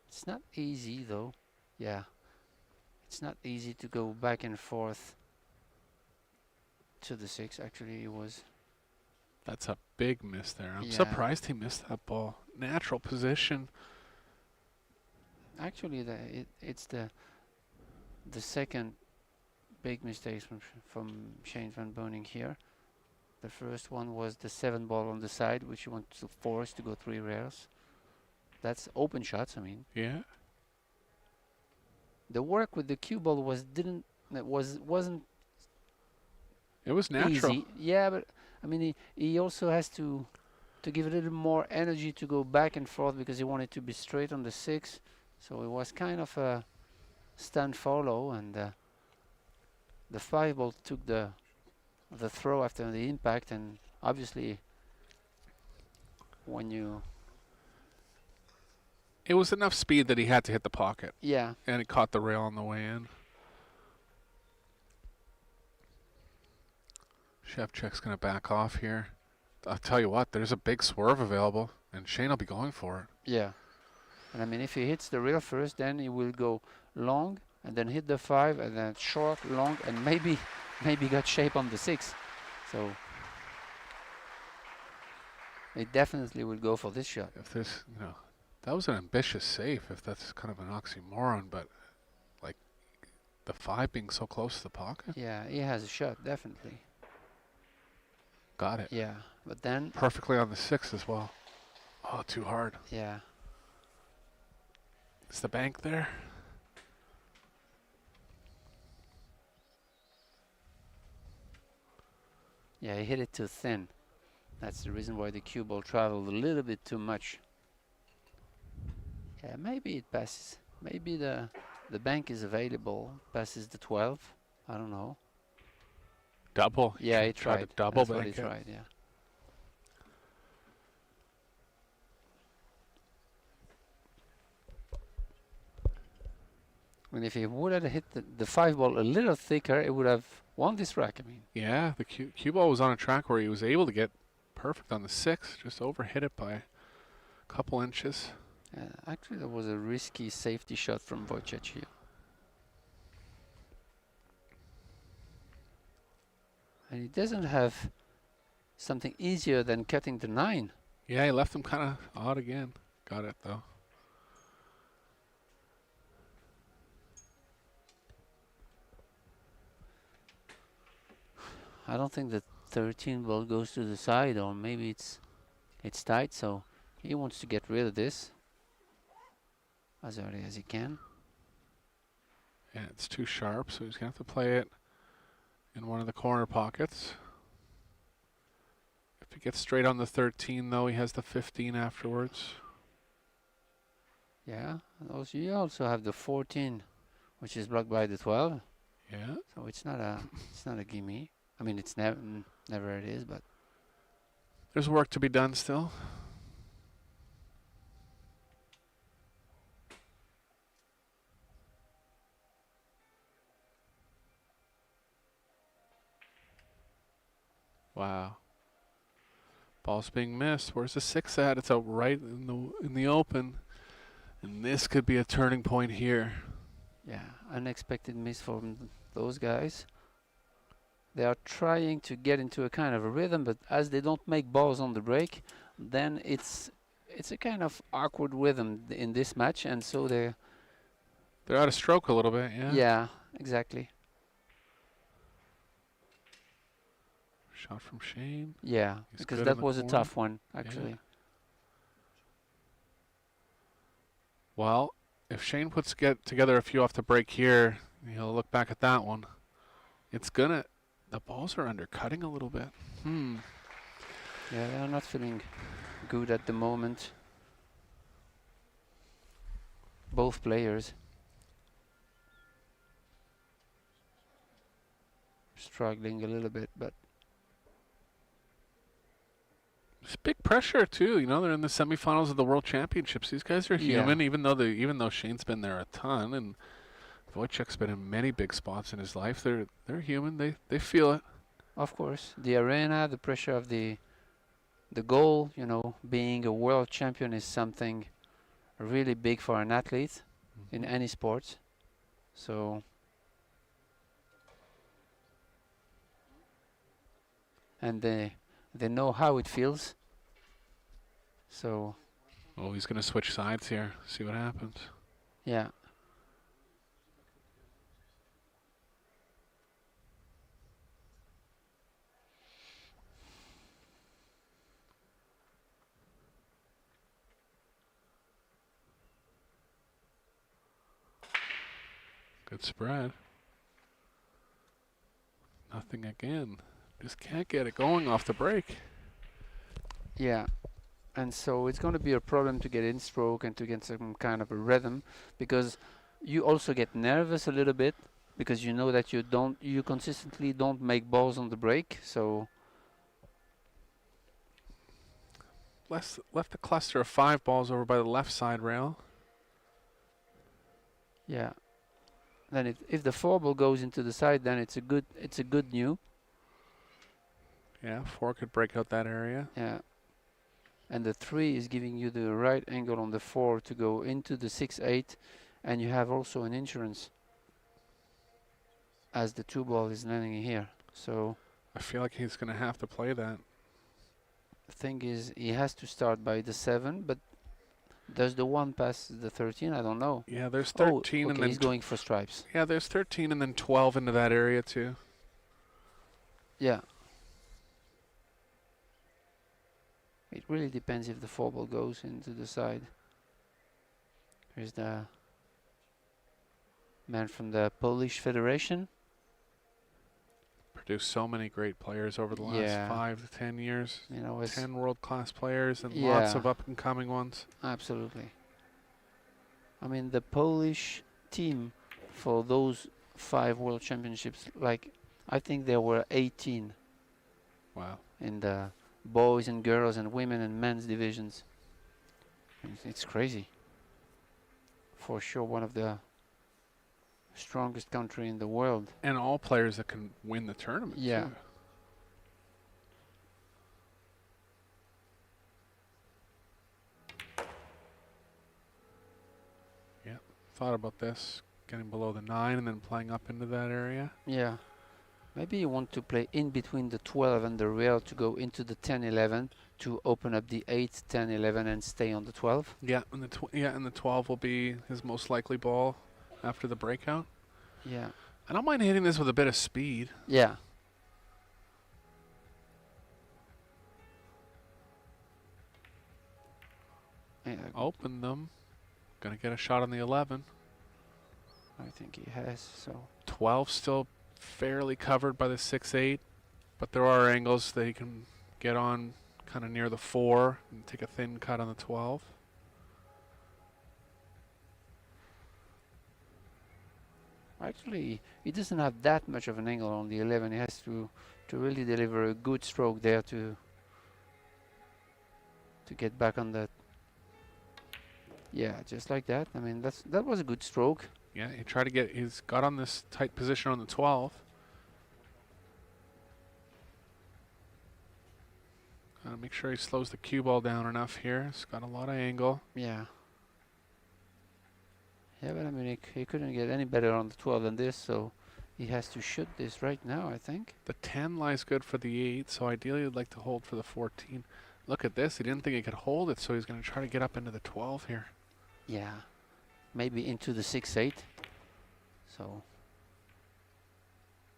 It's not easy though. Yeah. It's not easy to go back and forth to the 6. Actually, it was. That's a big miss there. I'm Yeah. surprised he missed that ball. Natural position. Actually, it's the second big mistake from Shane van Boening here. The first one was the 7 ball on the side, which you want to force to go 3 rails. That's open shots. I mean, Yeah. the work with the cue ball wasn't It was natural. easy. Yeah, but I mean, he also has to give a little more energy to go back and forth because he wanted to be straight on the 6. So it was kind of a stand follow, and the 5 ball took the throw after the impact, and obviously when you It was enough speed that he had to hit the pocket, yeah and it caught the rail on the way in. Shevchek's going to back off here. I'll tell you what, there's a big swerve available, and Shane will be going for it. yeah and I mean, if he hits the rail first, then he will go long and then hit the 5 and then short, long, and maybe got shape on the 6. So he definitely will go for this shot. If there's, that was an ambitious save, if that's kind of an oxymoron, but like the 5 being so close to the pocket. Yeah, he has a shot, definitely. Got it. Yeah, but then Perfectly on the 6 as well. Oh, too hard. yeah, Is the bank there? he hit it too thin. That's the reason why the cue ball traveled a little bit too much. Yeah, maybe it passes. Maybe the bank is available, passes the 12. I don't know. double. Yeah, he tried tried. to double That's what he bank it. tried, yeah. And if he would have hit the 5 ball a little thicker, it would have won this rack. I mean, Yeah, the cue ball was on a track where he was able to get perfect on the 6, just overhit it by a couple inches. actually, that was a risky safety shot from Wojciech here. And he doesn't have something easier than cutting the 9. Yeah, he left him kind of odd again. Got it, though. I don't think the 13 ball goes to the side, or maybe it's tight, so he wants to get rid of this as early as he can. Yeah, it's too sharp, so he's going to have to play it in one of the corner pockets. If he gets straight on the 13, though, he has the 15 afterwards. Yeah, and also you also have the 14, which is blocked by the 12. Yeah. So it's not a gimme. I mean, it's never it is, but There's work to be done still. Wow. Ball's being missed. Where's the 6 at? It's out right in the open. And this could be a turning point here. yeah, unexpected miss from those guys. They are trying to get into a kind of a rhythm, but as they don't make balls on the break, then it's a kind of awkward rhythm in this match, and so they're out of stroke a little bit, yeah? yeah, exactly. Shot from Shane. Yeah, He's because good that in the was a corner. tough one, actually. Well, if Shane puts together a few off the break here, he'll look back at that one. It's gonna... The balls are undercutting a little bit. Yeah, they're not feeling good at the moment. Both players. Struggling a little bit, but It's big pressure too, you know. They're in the semifinals of the World Championships. These guys are Yeah. human, even though Shane's been there a ton, and Wojciech's been in many big spots in his life. They're human. They feel it. of course, the arena, the pressure of the goal, you know, being a world champion is something really big for an athlete in any sport. So and they know how it feels. So Oh, he's gonna switch sides here. See what happens. yeah. Good spread. Nothing again. Just can't get it going off the break. Yeah, and so it's going to be a problem to get in stroke and to get some kind of a rhythm, because you also get nervous a little bit because you know that you consistently don't make balls on the break. So Left a cluster of 5 balls over by the left side rail. yeah, then if the 4 ball goes into the side, then it's a good new. Yeah, 4 could break out that area. Yeah, and the 3 is giving you the right angle on the 4 to go into the 6-8, and you have also an insurance as the 2 ball is landing here. So I feel like he's gonna have to play that. the thing is, he has to start by the 7, but does the 1 pass the 13? I don't know. Yeah, there's Oh, 13 and okay, then he's going for stripes. yeah, there's 13 and then 12 into that area too. Yeah. It really depends if the 4 ball goes into the side. Here's the man from the Polish Federation. Produced so many great players over the last Yeah. 5 to 10 years. You know, it's 10 world-class players and lots Yeah. of up-and-coming ones. absolutely. I mean, the Polish team for those 5 world championships, like I think there were 18 Wow. in the boys and girls and women and men's divisions. It's crazy. For sure, one of the strongest country in the world. And all players that can win the tournament. Yeah. Too. Yeah. Thought about this, getting below the 9 and then playing up into that area. Yeah. Maybe you want to play in between the 12 and the rail to go into the 10-11 to open up the 8, 10, 11 and stay on the 12. Yeah, and the 12 will be his most likely ball after the breakout. Yeah. I don't mind hitting this with a bit of speed. Yeah. Yeah, Open them. Gonna get a shot on the 11. I think he has, so. 12 still fairly covered by the 6-8, but there are angles that he can get on kind of near the 4 and take a thin cut on the 12. Actually, he doesn't have that much of an angle on the 11. He has to really deliver a good stroke there to get back on that. Yeah, just like that. I mean, that was a good stroke. Yeah, he tried to get, he's got on this tight position on the 12. Gotta make sure he slows the cue ball down enough here. It's got a lot of angle. Yeah. Yeah, but I mean, he couldn't get any better on the 12 than this, so he has to shoot this right now, I think. The 10 lies good for the 8, so ideally he'd like to hold for the 14. Look at this, he didn't think he could hold it, so he's gonna try to get up into the 12 here. Yeah. Maybe into the 6-8. So.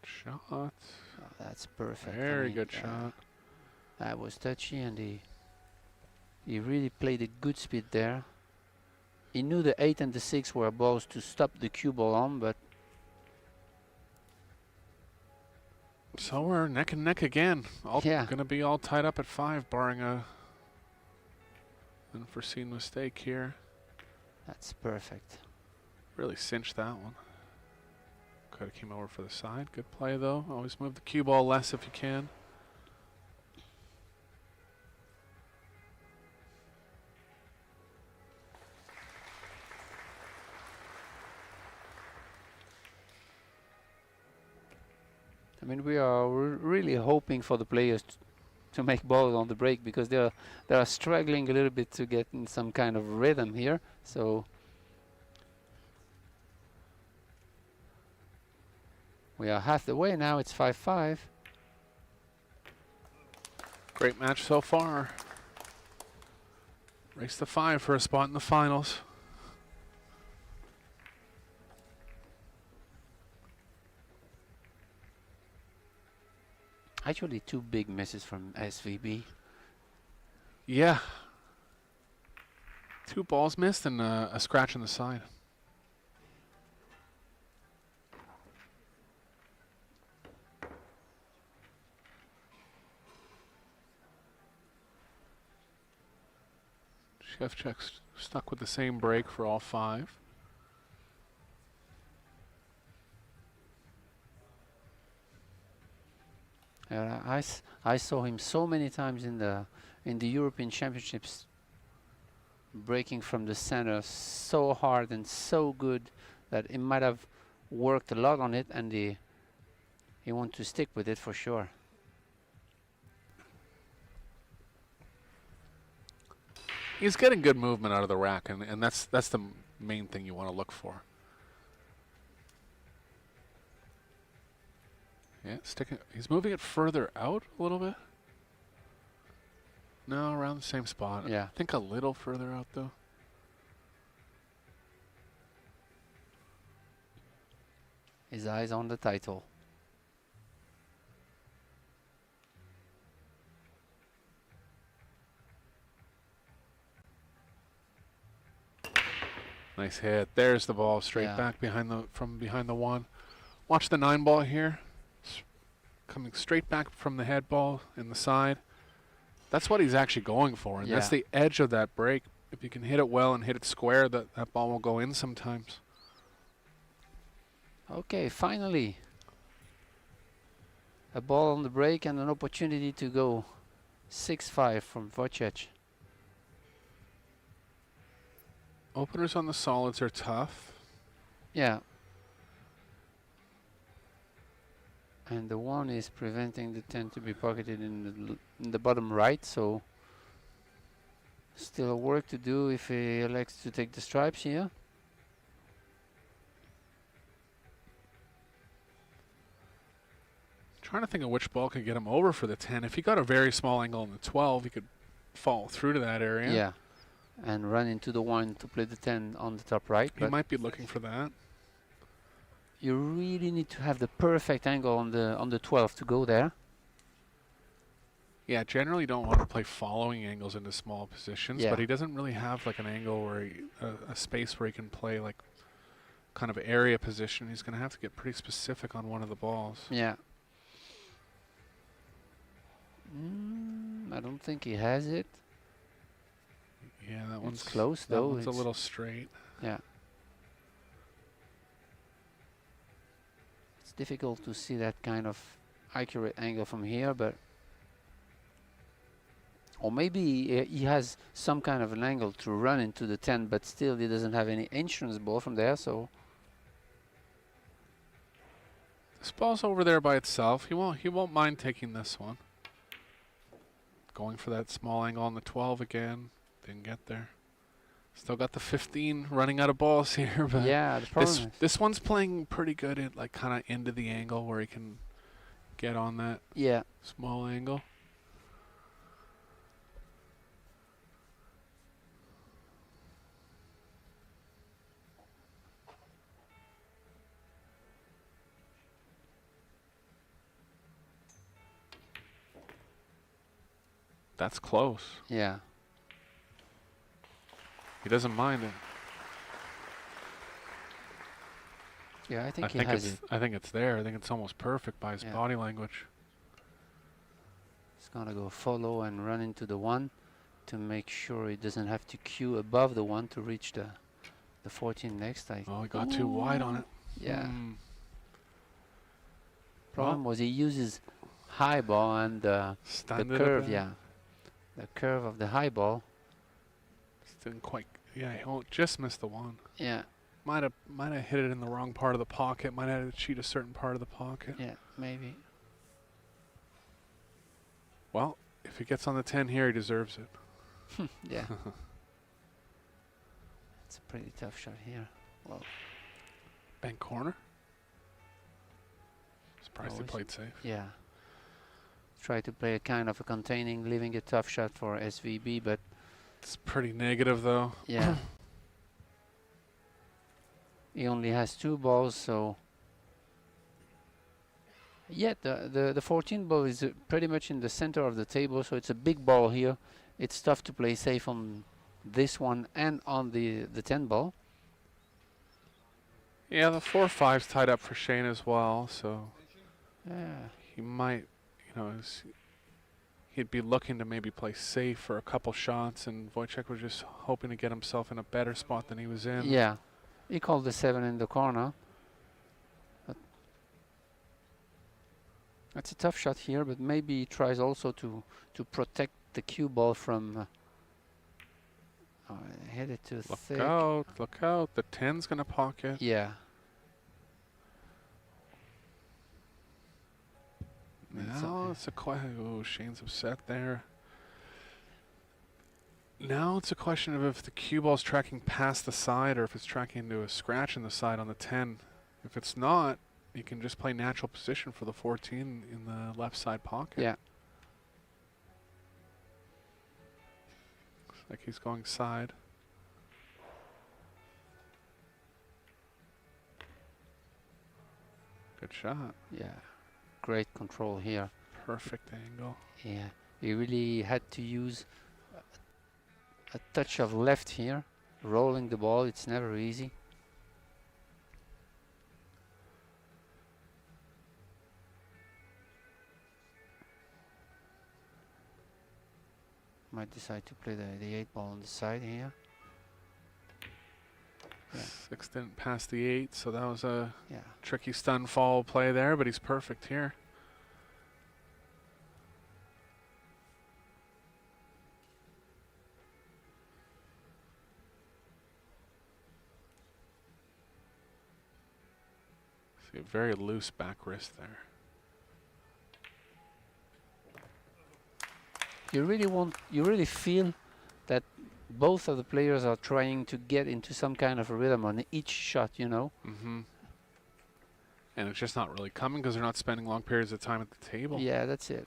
Shot. Oh, that's perfect. I Very mean, good shot. That was touchy, and he really played a good speed there. He knew the 8 and the 6 were balls to stop the cue ball on, but So we're neck and neck again. Yeah. Gonna be all tied up at 5, barring a unforeseen mistake here. that's perfect. Really cinched that one. Could have came over for the side. Good play though. Always move the cue ball less if you can. I mean, we are really hoping for the players to make balls on the break, because they are struggling a little bit to get in some kind of rhythm here. So we are half the way now. It's 5-5. Great match so far. Race to 5 for a spot in the finals. Actually, 2 big misses from SVB. Yeah. 2 balls missed and a scratch on the side. Wojciech's stuck with the same break for all 5. I saw him so many times in the European Championships, breaking from the center so hard and so good that he might have worked a lot on it, and he wants to stick with it for sure. He's getting good movement out of the rack, and that's the main thing you want to look for. Yeah, he's moving it further out a little bit. No, around the same spot. Yeah. I think a little further out though. His eyes on the title. Nice hit. There's the ball straight Yeah. back from behind the 1. Watch the 9 ball here. Coming straight back from the head ball in the side. That's what he's actually going for, and that's Yeah. the edge of that break. If you can hit it well and hit it square, that ball will go in sometimes. Okay, finally. a ball on the break and an opportunity to go 6-5 from Wojciech. Openers on the solids are tough. Yeah. And the 1 is preventing the 10 to be pocketed in the bottom right, so still work to do if he elects to take the stripes here. Trying to think of which ball could get him over for the 10. If he got a very small angle on the 12, he could fall through to that area. Yeah, and run into the 1 to play the 10 on the top right. He might be looking for that. You really need to have the perfect angle on the 12 to go there. Yeah, generally don't want to play following angles into small positions, Yeah. but he doesn't really have like an angle where he, a space where he can play like kind of area position. He's going to have to get pretty specific on one of the balls. Yeah. I don't think he has it. Yeah, that one's close that though. one's a little straight. Yeah. It's difficult to see that kind of accurate angle from here, but or maybe he has some kind of an angle to run into the 10, but still he doesn't have any insurance ball from there, so This ball's over there by itself. He won't mind taking this one. Going for that small angle on the 12 again. Didn't get there. Still got the 15 running out of balls here, but yeah, the problem this one's playing pretty good at like kind of into the angle where he can get on that yeah. small angle. That's close. Yeah. He doesn't mind it. Yeah, I think he has it. I think it's there. I think it's almost perfect by his Yeah. body language. He's gonna go follow and run into the 1 to make sure he doesn't have to cue above the 1 to reach the 14 next. Oh, he got too wide on it. Yeah. Well, Problem was he uses high ball and the stunned it a curve. bit. Yeah. The curve of the high ball. Didn't quite. Yeah, he just missed the 1. Yeah. Might have hit it in the wrong part of the pocket. Might have had to cheat a certain part of the pocket. Yeah. Maybe. Well, if he gets on the 10 here, he deserves it. Yeah. It's a pretty tough shot here. Well. Bank corner. Surprised he Always. played safe. Yeah. Try to play a kind of a containing, leaving a tough shot for SVB, but It's pretty negative though. yeah. He only has 2 balls, so yeah, the 14 ball is pretty much in the center of the table, so it's a big ball here. It's tough to play safe on this one and on the 10 ball. Yeah, the 4-5's tied up for Shane as well, so Yeah. he might, he'd be looking to maybe play safe for a couple shots, and Wojciech was just hoping to get himself in a better spot than he was in. Yeah. He called the 7 in the corner. But that's a tough shot here, but maybe he tries also to protect the cue ball from hit it too thick. Look out, the 10's gonna pocket. Yeah. Now it's a question. Oh, Shane's upset there. Now it's a question of if the cue ball's tracking past the side or if it's tracking into a scratch in the side on the 10. If it's not, you can just play natural position for the 14 in the left side pocket. Yeah. Looks like he's going side. Good shot. Yeah. Great control here. Perfect angle. Yeah. He really had to use a touch of left here. Rolling the ball, it's never easy. Might decide to play the 8 ball on the side here. Yeah. 6 didn't pass the 8, so that was a Yeah. tricky stun fall play there, but he's perfect here. See a very loose back wrist there. You really feel that both of the players are trying to get into some kind of a rhythm on each shot, you know. Mm-hmm. And it's just not really coming because they're not spending long periods of time at the table. Yeah, that's it.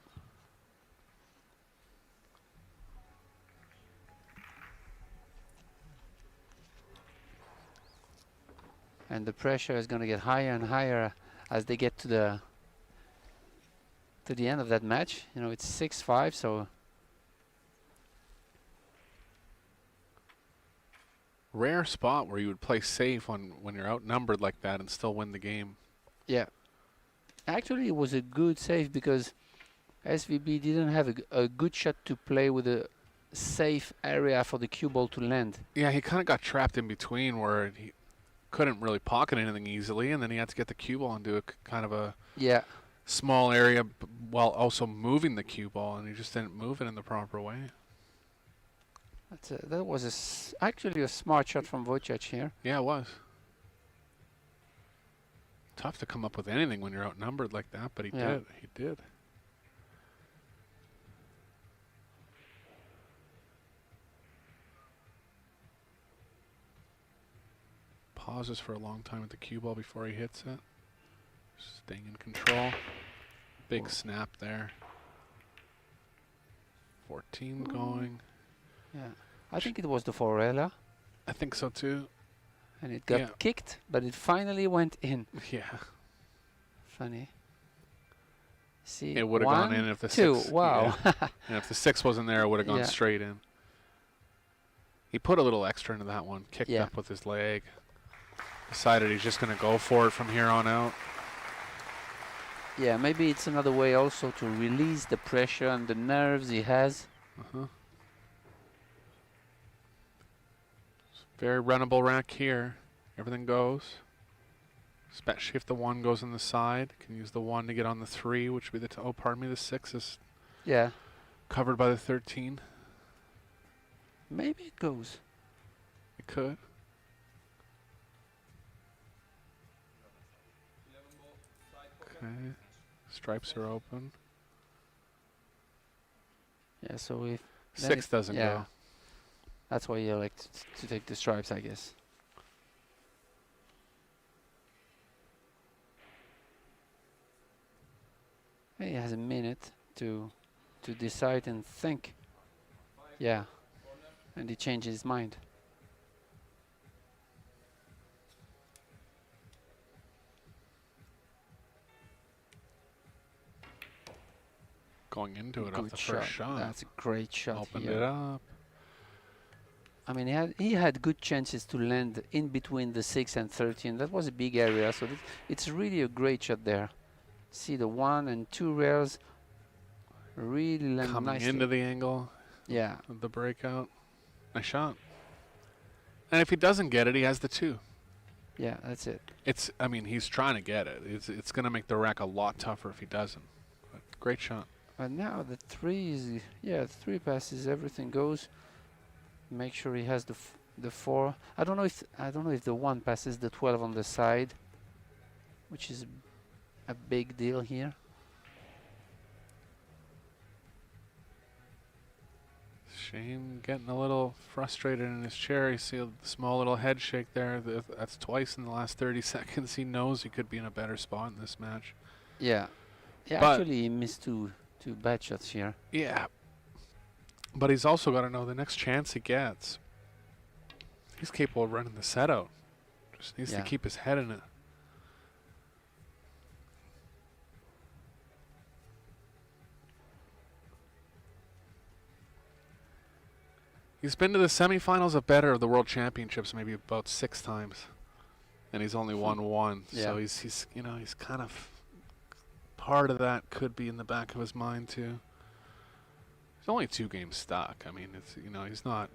And the pressure is going to get higher and higher as they get to the end of that match. You know, it's 6-5, so Rare spot where you would play safe when you're outnumbered like that and still win the game. yeah. Actually, it was a good save because SVB didn't have a good shot to play with a safe area for the cue ball to land. Yeah, he kind of got trapped in between where he couldn't really pocket anything easily, and then he had to get the cue ball and do a kind of a Yeah. small area while also moving the cue ball, and he just didn't move it in the proper way. That was actually a smart shot from Wojciech here. Yeah, it was. Tough to come up with anything when you're outnumbered like that, but he Yeah. did. He did. Pauses for a long time with the cue ball before he hits it. Staying in control. Big snap there. 14 going. Yeah. I think it was the Forella, I think so too. and it got Yeah. kicked, but it finally went in. Yeah. Funny. See, It would have gone in if the 2. 6. Wow. yeah. And if the 6 wasn't there, it would have gone Yeah. straight in. He put a little extra into that one. Kicked Yeah. up with his leg. Decided he's just going to go for it from here on out. Yeah, maybe it's another way also to release the pressure and the nerves he has. Uh-huh. Very runnable rack here. Everything goes. Especially if the 1 goes on the side. Can use the 1 to get on the 3, which would be the pardon me, the 6 is Yeah. covered by the 13. Maybe it goes. It could. 11 ball, side pocket. Okay. Stripes are open. Yeah, so if then 6 it- doesn't yeah. go. That's why you like to take the stripes, I guess. He has a minute to decide and think. Yeah, and he changes his mind. Going into it off Good the first shot. That's a great shot. Opened here. it up. I mean, he had good chances to land in between the 6 and 13. That was a big area, so it's really a great shot there. See the 1 and 2 rails really land Coming nicely. into the angle Yeah, of the breakout. Nice shot. And if he doesn't get it, he has the 2. yeah, that's it. I mean, he's trying to get it. It's going to make the rack a lot tougher if he doesn't. But great shot. But now the 3 is, yeah, 3 passes, everything goes. Make sure he has the 4. I don't know if the 1 passes the 12 on the side, which is a big deal here. Shane getting a little frustrated in his chair. You see a small little head shake there. That's twice in the last 30 seconds. He knows he could be in a better spot in this match. Yeah, yeah. But Actually, he missed two bad shots here. yeah. But he's also got to know the next chance he gets, he's capable of running the set out. Just needs to Yeah. keep his head in it. He's been to the semifinals of better of the World Championships maybe about 6 times, and he's only won 1. Yeah. So he's you know, he's kind of, part of that could be in the back of his mind too. He's only 2 games stuck. I mean, it's, you know, he's not,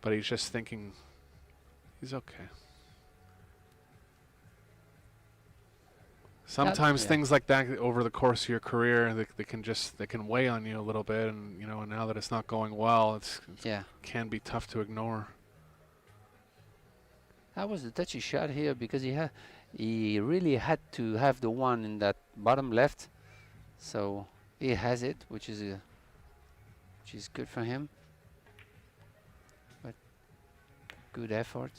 but he's just thinking he's okay. Sometimes yeah. things like that over the course of your career, they can weigh on you a little bit, and you know, and now that it's not going well, it Yeah, can be tough to ignore. that was a touchy shot here because he really had to have the one in that bottom left, so he has it, which is good for him. But good effort.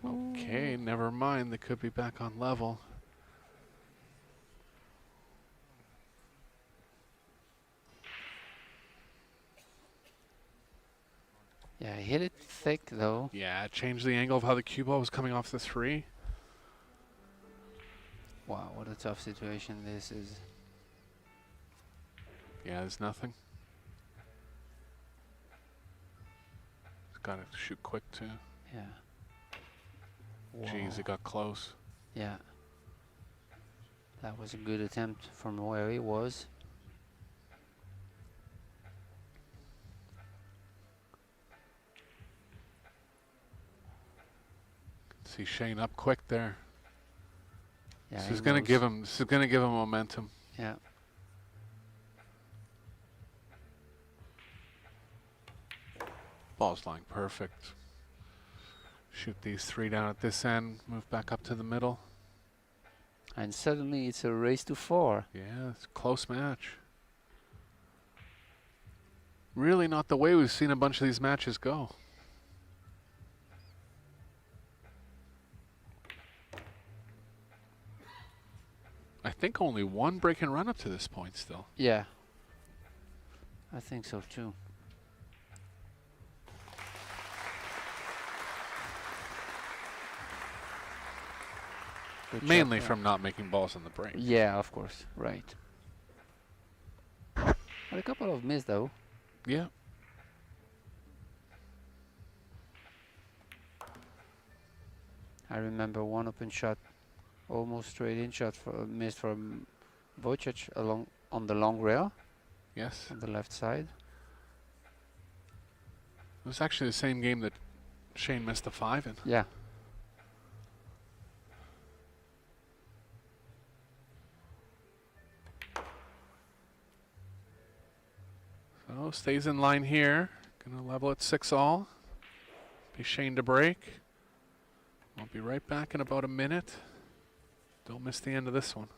Okay, never mind. They could be back on level. Yeah, he hit it thick though. Yeah, change the angle of how the cue ball was coming off the 3. Wow, what a tough situation this is. Yeah, there's nothing. He's got to shoot quick too. Yeah. Jeez, Wow. it got close. Yeah. That was a good attempt from where he was. See Shane up quick there. Yeah, This he is going to knows. give him. This is going to give him momentum. Yeah. Ball's lying perfect. Shoot these 3 down at this end. Move back up to the middle. And suddenly it's a race to 4. Yeah, it's a close match. Really not the way we've seen a bunch of these matches go. I think only one break and run up to this point still. Yeah. I think so too. Good shot Mainly there. from not making balls on the break. Yeah, of course. Right. But a couple of missed though. Yeah. I remember one open shot, almost straight in shot for missed from Wojciech along on the long rail Yes. on the left side. It was actually the same game that Shane missed the 5 in. Yeah. So stays in line here. Gonna level at 6-all. Be Shane to break. I'll be right back in about a minute. Don't miss the end of this one.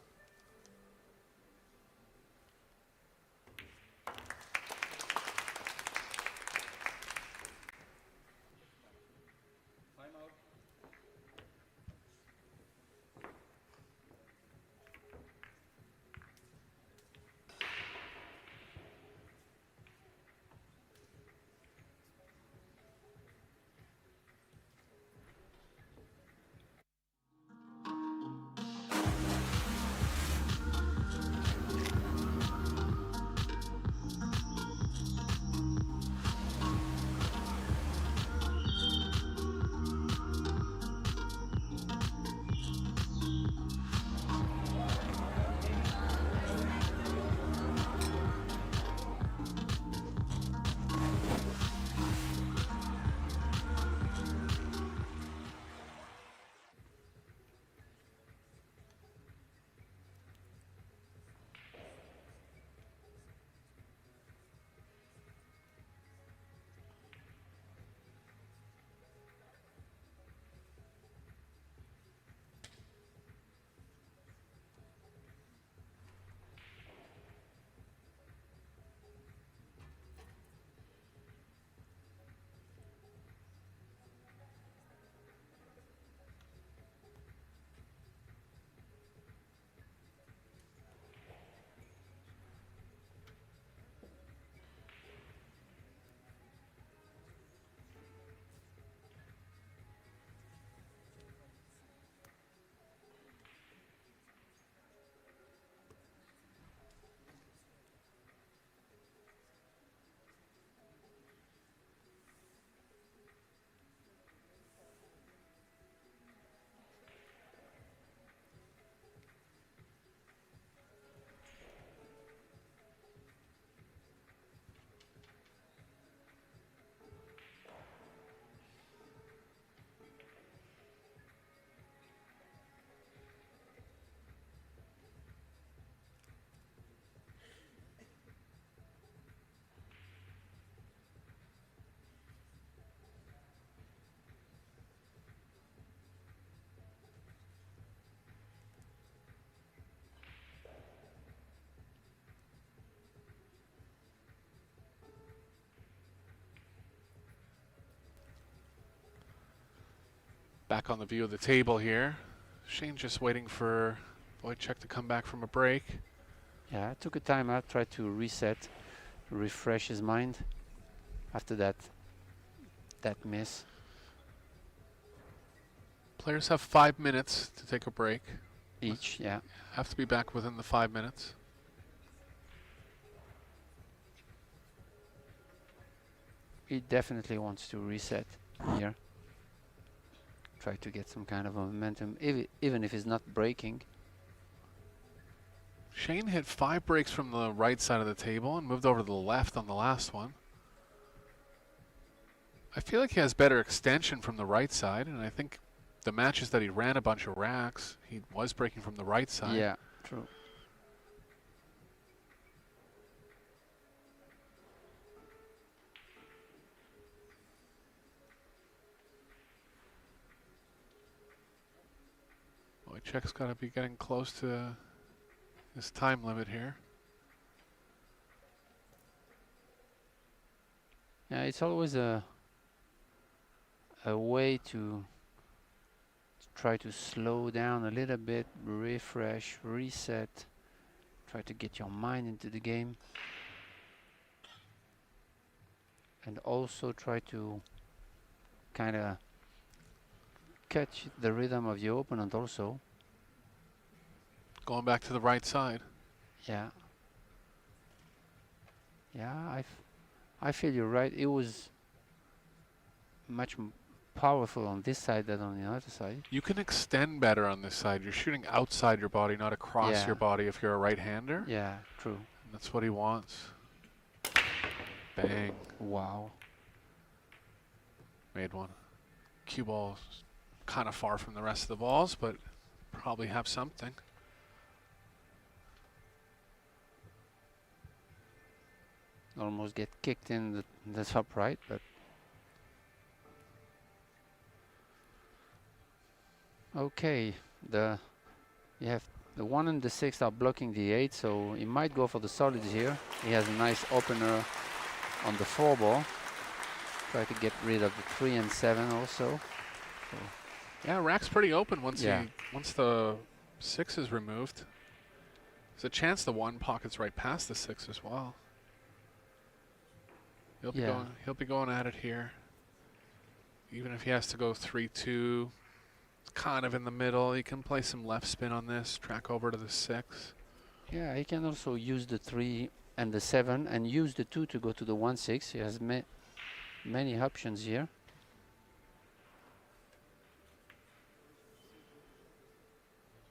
Timeout. Back on the view of the table here. Shane just waiting for Wojciech to come back from a break. Yeah, I took a time out, tried to reset, refresh his mind after that miss. Players have 5 minutes to take a break. Each, yeah. Have to be back within the 5 minutes. He definitely wants to reset here. Try to get some kind of momentum, even if it's not breaking. Shane hit 5 breaks from the right side of the table and moved over to the left on the last one. I feel like he has better extension from the right side, and I think the matches that he ran a bunch of racks, he was breaking from the right side. Yeah, true. Wojciech's got to be getting close to his time limit here. Yeah, it's always a way to try to slow down a little bit, refresh, reset, try to get your mind into the game, and also try to kind of catch the rhythm of your opponent also. Going back to the right side. Yeah. Yeah, I feel you're right. It was much powerful on this side than on the other side. You can extend better on this side. You're shooting outside your body, not across your body if you're a right-hander. Yeah, true. And that's what he wants. Bang. Wow. Made one. Cue ball's kind of far from the rest of the balls, but probably have something. Almost get kicked in the top right, but okay. You have the 1 and the 6 are blocking the 8, so he might go for the solids here. He has a nice opener on the 4 ball. Try to get rid of the 3 and 7 also. So yeah, rack's pretty open once once the 6 is removed. There's a chance the 1 pockets right past the 6 as well. He'll be going at it here. Even if he has to go 3-2, it's kind of in the middle. He can play some left spin on this, track over to the 6. yeah, he can also use the 3 and the 7 and use the 2 to go to the 1-6. He has many options here.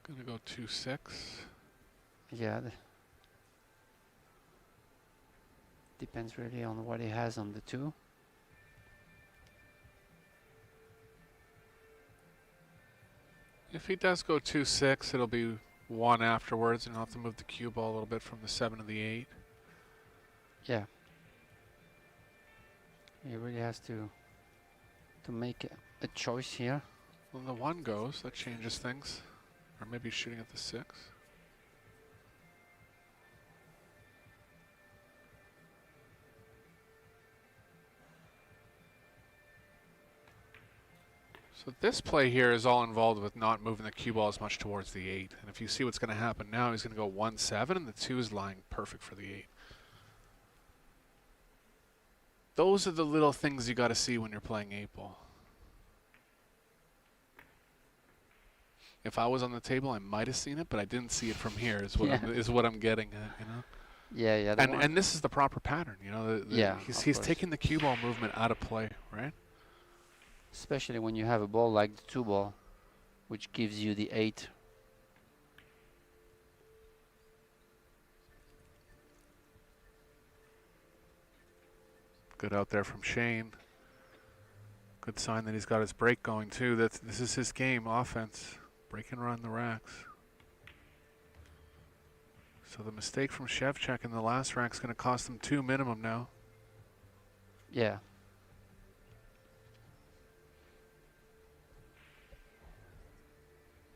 Gonna go 2-6. Yeah. Depends really on what he has on the 2. If he does go 2-6, it'll be 1 afterwards, and he'll have to move the cue ball a little bit from the 7 to the 8. Yeah. He really has to make a choice here. When the 1 goes, that changes things. Or maybe shooting at the 6. So this play here is all involved with not moving the cue ball as much towards the 8. And if you see what's going to happen now, he's going to go 1-7, and the 2 is lying perfect for the 8. Those are the little things you got to see when you're playing 8-ball. If I was on the table, I might have seen it, but I didn't see it from here. Is what I'm getting at, you know. Yeah, yeah. And this is the proper pattern, you know. He's taking the cue ball movement out of play, right? Especially when you have a ball like the 2 ball, which gives you the 8. Good out there from Shane. Good sign that he's got his break going too. This is his game, offense. Break and run the racks. So the mistake from Shevchuk in the last rack is going to cost him 2 minimum now. Yeah.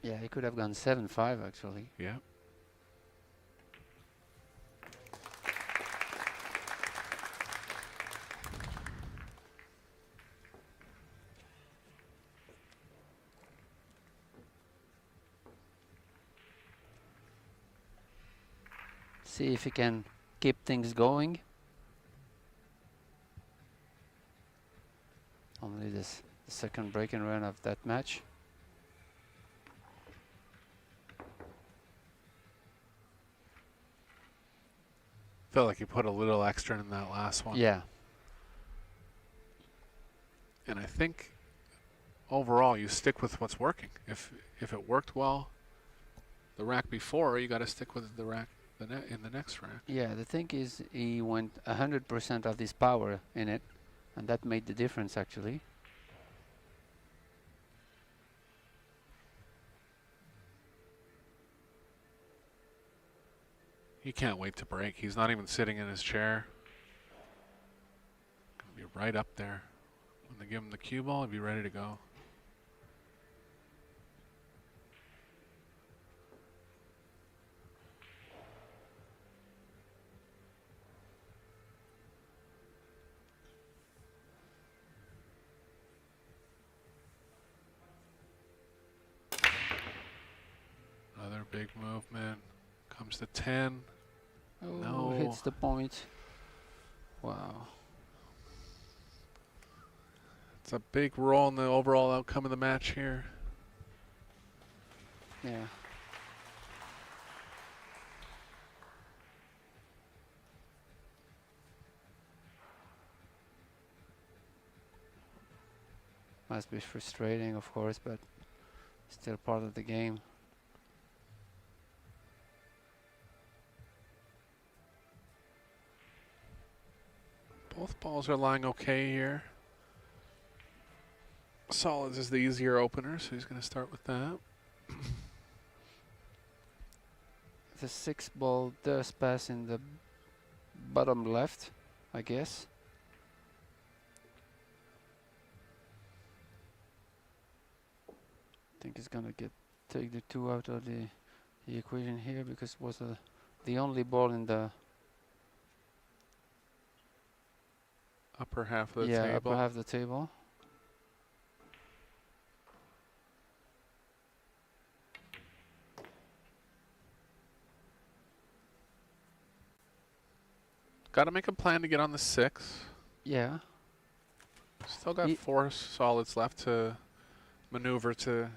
Yeah, he could have gone 7-5 actually. Yeah. See if he can keep things going. Only the second break and run of that match. Felt like he put a little extra in that last one. Yeah. And I think overall you stick with what's working. If it worked well the rack before, you got to stick with the rack in the next rack. Yeah, the thing is he went 100% of his power in it, and that made the difference actually. He can't wait to break. He's not even sitting in his chair. Gonna be right up there. When they give him the cue ball, he'll be ready to go. Another big movement. Comes to 10. Oh, No. hits the point. Wow. It's a big role in the overall outcome of the match here. Yeah. Must be frustrating, of course, but still part of the game. Both balls are lying okay here. Solids is the easier opener, so he's going to start with that. The 6 ball does pass in the bottom left, I guess. I think he's gonna take the 2 out of the equation here because it was the only ball in the Upper half of the yeah, table. upper half of the table. Got to make a plan to get on the 6. Yeah. Still got 4 solids left to maneuver to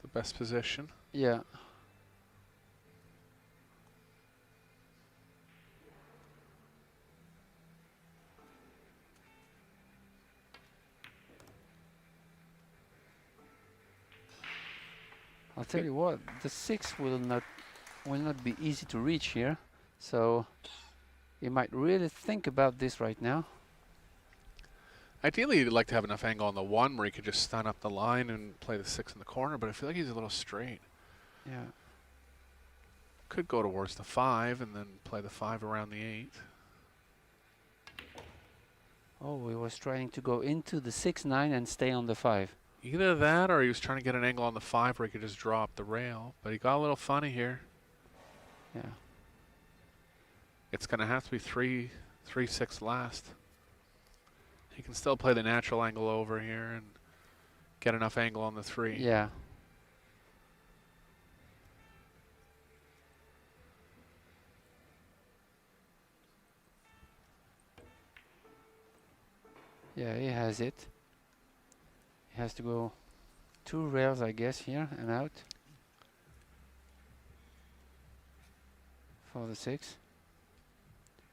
the best position. Yeah. I'll tell you what, the 6 will not be easy to reach here, so you might really think about this right now. Ideally, you'd like to have enough angle on the 1 where you could just stun up the line and play the 6 in the corner, but I feel like he's a little straight. Yeah. Could go towards the 5 and then play the 5 around the 8. Oh, he was trying to go into the 6-9 and stay on the 5. Either that or he was trying to get an angle on the 5 where he could just draw up the rail, but he got a little funny here. Yeah. It's going to have to be 3-6 last. He can still play the natural angle over here and get enough angle on the 3. Yeah. Yeah, he has it. He has to go 2 rails, I guess, here and out for the 6.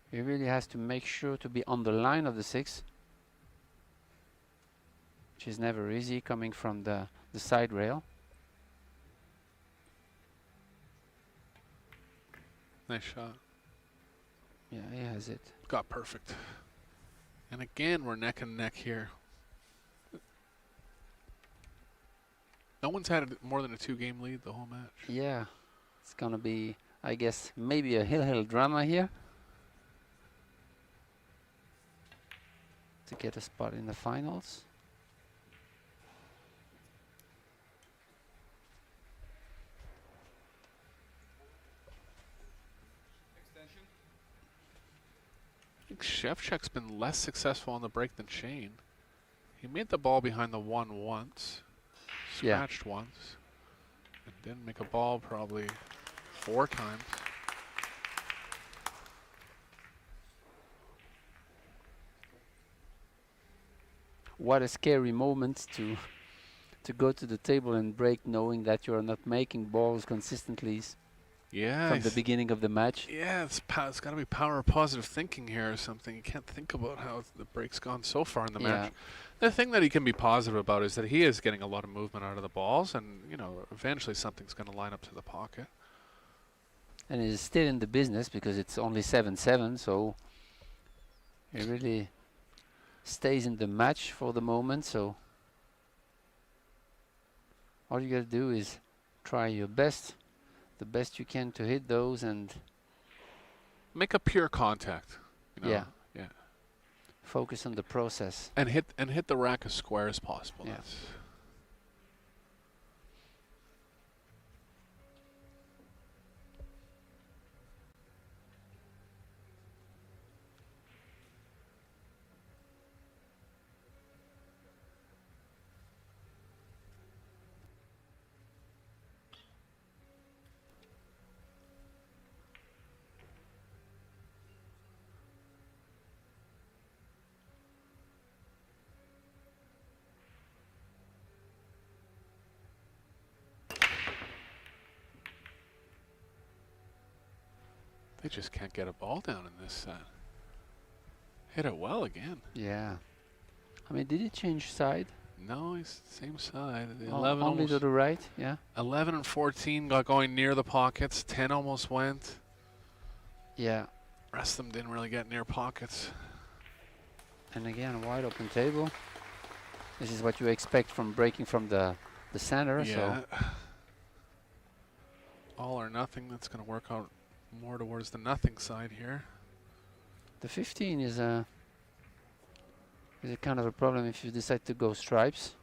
He really has to make sure to be on the line of the 6, which is never easy coming from the side rail. Nice shot. Yeah, he has it. Got perfect. And again, we're neck and neck here. No one's had more than a 2-game lead the whole match. Yeah, it's gonna be, I guess, maybe a hill drama here to get a spot in the finals. Extension. I think Shevchuk's been less successful on the break than Shane. He made the ball behind the 1 once, Yeah. scratched once, and didn't make a ball probably 4 times. what a scary moment to go to the table and break, knowing that you are not making balls consistently Yeah. from the beginning of the match. Yeah, it's got to be power of positive thinking here or something. You can't think about how the break's gone so far in the match. The thing that he can be positive about is that he is getting a lot of movement out of the balls, and you know, eventually something's going to line up to the pocket. And he's still in the business because it's only 7-7, so he really stays in the match for the moment. So all you gotta do is try your best, the best you can to hit those, and make a pure contact. You know? Yeah. Yeah. focus on the process. And hit the rack as square as possible. Yeah. That's they just can't get a ball down in this set. Hit it well again. Yeah. I mean, did he change side? No, he's same side. The Oh, 11 only almost, to the right, yeah. 11 and 14 got going near the pockets. 10 almost went. Yeah. Rest of them didn't really get near pockets. And again, wide open table. This is what you expect from breaking from the center. Yeah. So All or nothing. That's going to work out more towards the nothing side here. the 15 is a kind of a problem if you decide to go stripes.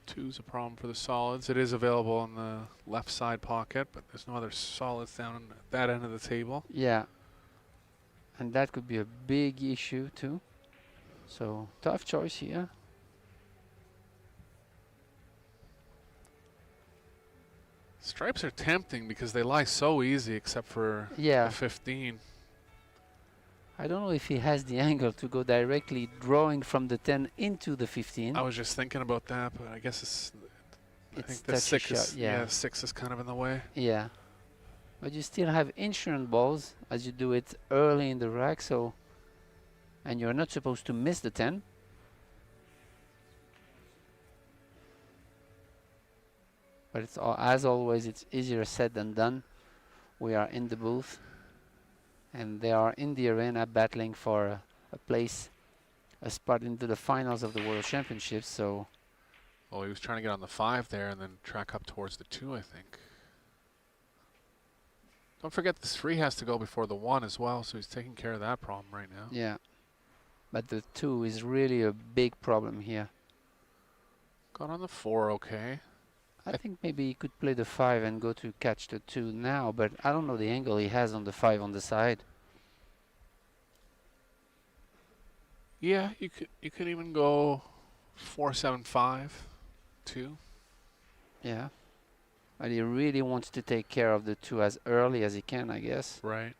2's a problem for the solids. It is available on the left side pocket, but there's no other solids down at that end of the table. Yeah. And that could be a big issue too. So tough choice here. Stripes are tempting because they lie so easy except for Yeah. the 15. I don't know if he has the angle to go directly drawing from the 10 into the 15. I was just thinking about that, but I guess I It's think the touchy 6 shot, is, yeah. 6 is kind of in the way. Yeah. But you still have insurance balls as you do it early in the rack, so and you're not supposed to miss the 10. But it's as always, it's easier said than done. We are in the booth, and they are in the arena battling for a place, a spot into the finals of the World Championships. So, Oh, he was trying to get on the 5 there and then track up towards the 2, I think. Don't forget the 3 has to go before the 1 as well, so he's taking care of that problem right now. yeah. But the 2 is really a big problem here. Got on the 4, okay. I think maybe he could play the 5 and go to catch the 2 now, but I don't know the angle he has on the 5 on the side. Yeah, you could even go 4-7-5, 2. Yeah. But he really wants to take care of the 2 as early as he can, I guess. Right.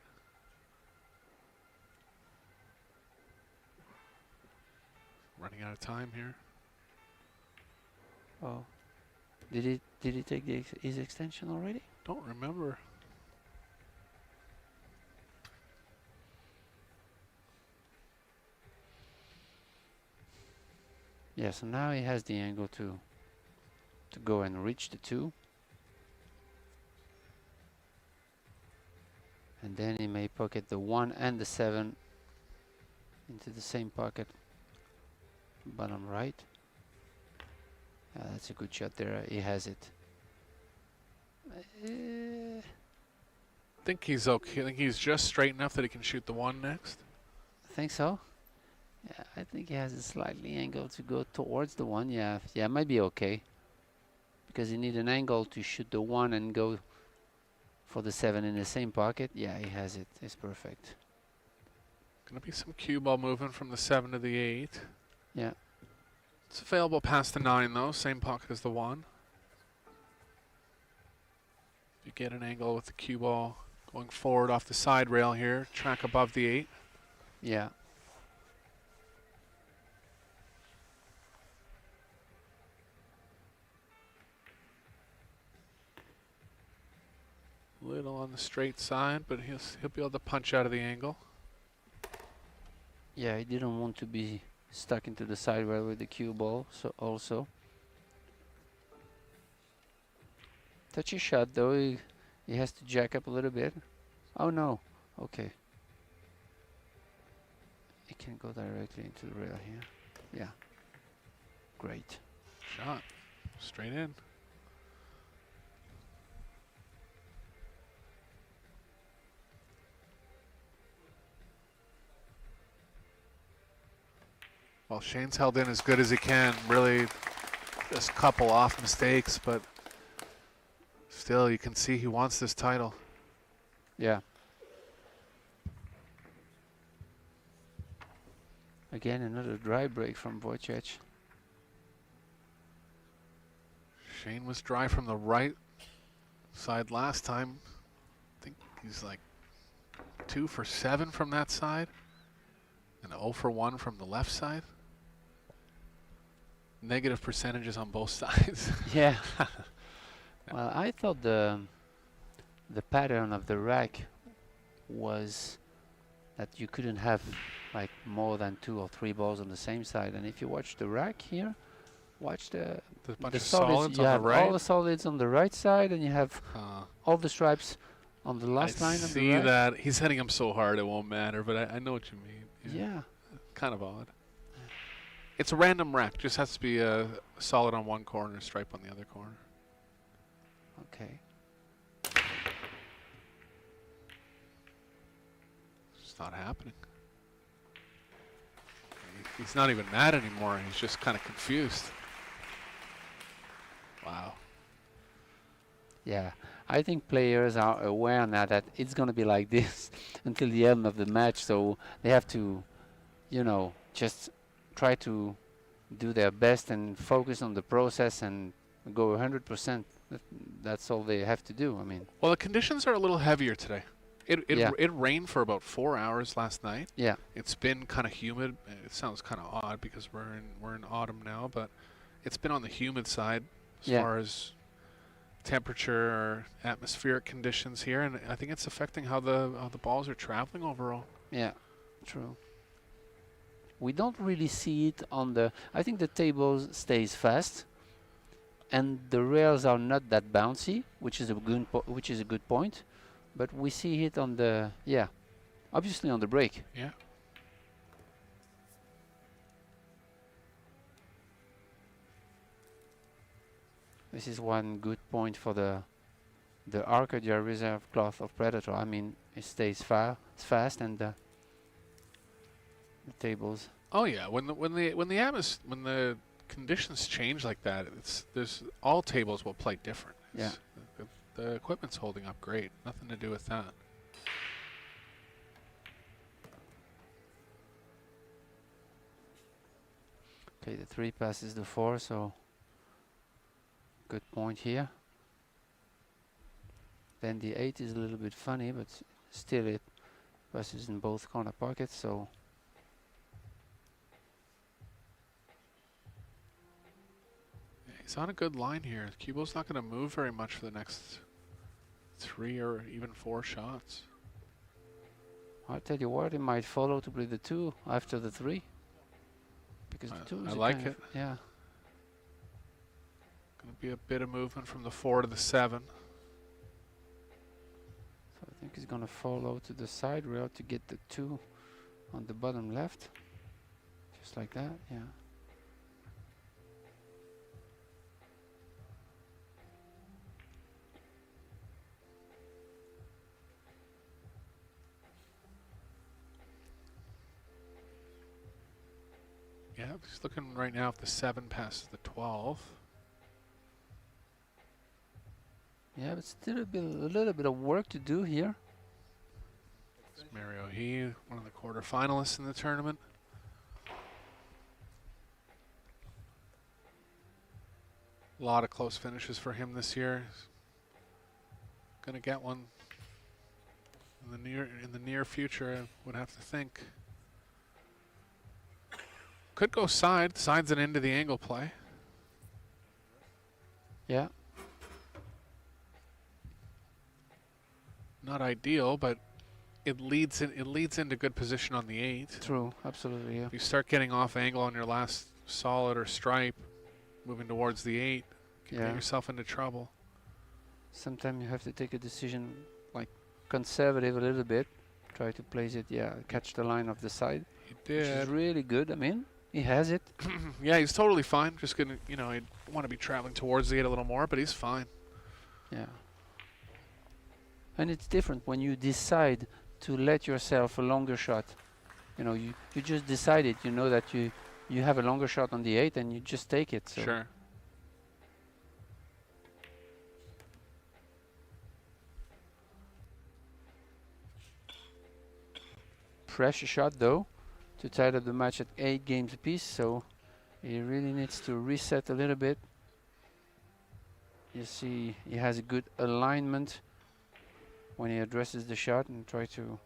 Running out of time here. Oh. Did he take his extension already? Don't remember. Yeah, so now he has the angle to go and reach the 2. And then he may pocket the 1 and the 7 into the same pocket. Bottom right. That's a good shot there. He has it. I think he's okay. I think he's just straight enough that he can shoot the 1 next. I think so. Yeah, I think he has a slightly angle to go towards the 1. Yeah, yeah, might be okay. Because you need an angle to shoot the 1 and go for the 7 in the same pocket. Yeah, he has it. It's perfect. Gonna be some cue ball movement from the 7 to the 8. Yeah. It's available past the 9 though, same pocket as the 1. You get an angle with the cue ball going forward off the side rail here, track above the 8. Yeah. Little on the straight side, but he'll be able to punch out of the angle. Yeah, he didn't want to be stuck into the side rail with the cue ball, so also. Touchy shot though, he has to jack up a little bit. Oh no, okay. He can go directly into the rail here. Yeah, great. Shot, straight in. Well, Shane's held in as good as he can. Really, just a couple off mistakes, but still, you can see he wants this title. Yeah. Again, another dry break from Wojciech. Shane was dry from the right side last time. I think he's like 2 for 7 from that side and 0 for 1 from the left side. Negative percentages on both sides. Yeah. Well, I thought the pattern of the rack was that you couldn't have like more than 2 or 3 balls on the same side. And if you watch the rack here, watch the bunch the of solids you on have the right. all the solids on the right side, and you have all the stripes on the last line. I see that. He's hitting them so hard it won't matter, but I know what you mean. Yeah. Kind of odd. It's a random rack. Just has to be a solid on one corner, stripe on the other corner. Okay. It's not happening. He's not even mad anymore. He's just kind of confused. Wow. Yeah, I think players are aware now that it's going to be like this until the end of the match, so they have to, you know, just try to do their best and focus on the process and go 100%. That's all they have to do. I mean. Well, the conditions are a little heavier today. It rained for about 4 hours last night. Yeah. It's been kind of humid. It sounds kind of odd because we're in autumn now, but it's been on the humid side as far as temperature or atmospheric conditions here, and I think it's affecting how the balls are traveling overall. Yeah, true. We don't really see it on the. I think the table stays fast, and the rails are not that bouncy, which is a good point. But we see it on the obviously on the break. Yeah. This is one good point for the Arcadia reserve cloth of Predator. I mean, it stays fast, and the tables. Oh yeah, when the conditions change like that, there's all tables will play different. Yeah. The equipment's holding up great. Nothing to do with that. Okay, the 3 passes the 4, so good point here. Then the 8 is a little bit funny, but still it passes in both corner pockets, so he's on a good line here. Cubo's not going to move very much for the next 3 or even 4 shots. I'll tell you what, he might follow to play the 2 after the 3. Because the 2 is I like it. Yeah. Going to be a bit of movement from the 4 to the 7. So I think he's going to follow to the side rail to get the 2 on the bottom left. Just like that, yeah. Yeah, he's looking right now if the 7 passes the 12. Yeah, but still a little bit of work to do here. It's Mario He, one of the quarterfinalists in the tournament. A lot of close finishes for him this year. He's gonna get one in the near future, I would have to think. Could go side. Side's an end of the angle play. Yeah. not ideal, but it leads into good position on the 8. True, absolutely, yeah. If you start getting off angle on your last solid or stripe, moving towards the 8, you can get yourself into trouble. Sometimes you have to take a decision, like conservative a little bit, try to place it, catch the line of the side. He did. Which is really good. I mean, he has it. Yeah, he's totally fine. Just gonna, he'd want to be traveling towards the 8 a little more, but he's fine. Yeah. And it's different when you decide to let yourself a longer shot. You just decide it. You know that you have a longer shot on the 8 and you just take it. So. Sure. Pressure shot though, to tie up the match at 8 games apiece. So he really needs to reset a little bit. You see, he has a good alignment when he addresses the shot and try to.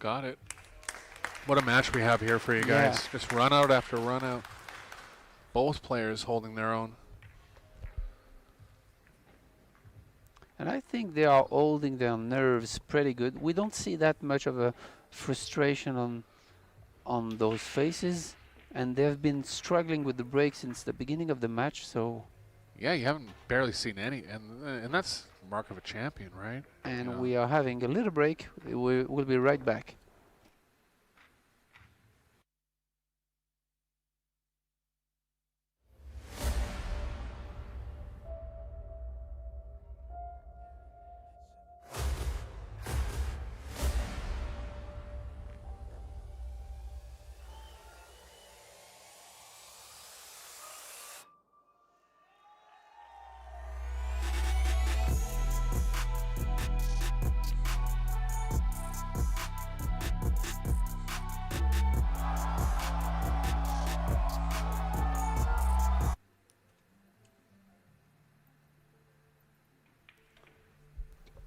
Got it. What a match we have here for you guys. Yeah. Just run out after run out. Both players holding their own. And I think they are holding their nerves pretty good. We don't see that much of a frustration on those faces. And they've been struggling with the break since the beginning of the match, so. Yeah, you haven't barely seen any, and that's the mark of a champion, right? And we are having a little break. We'll be right back.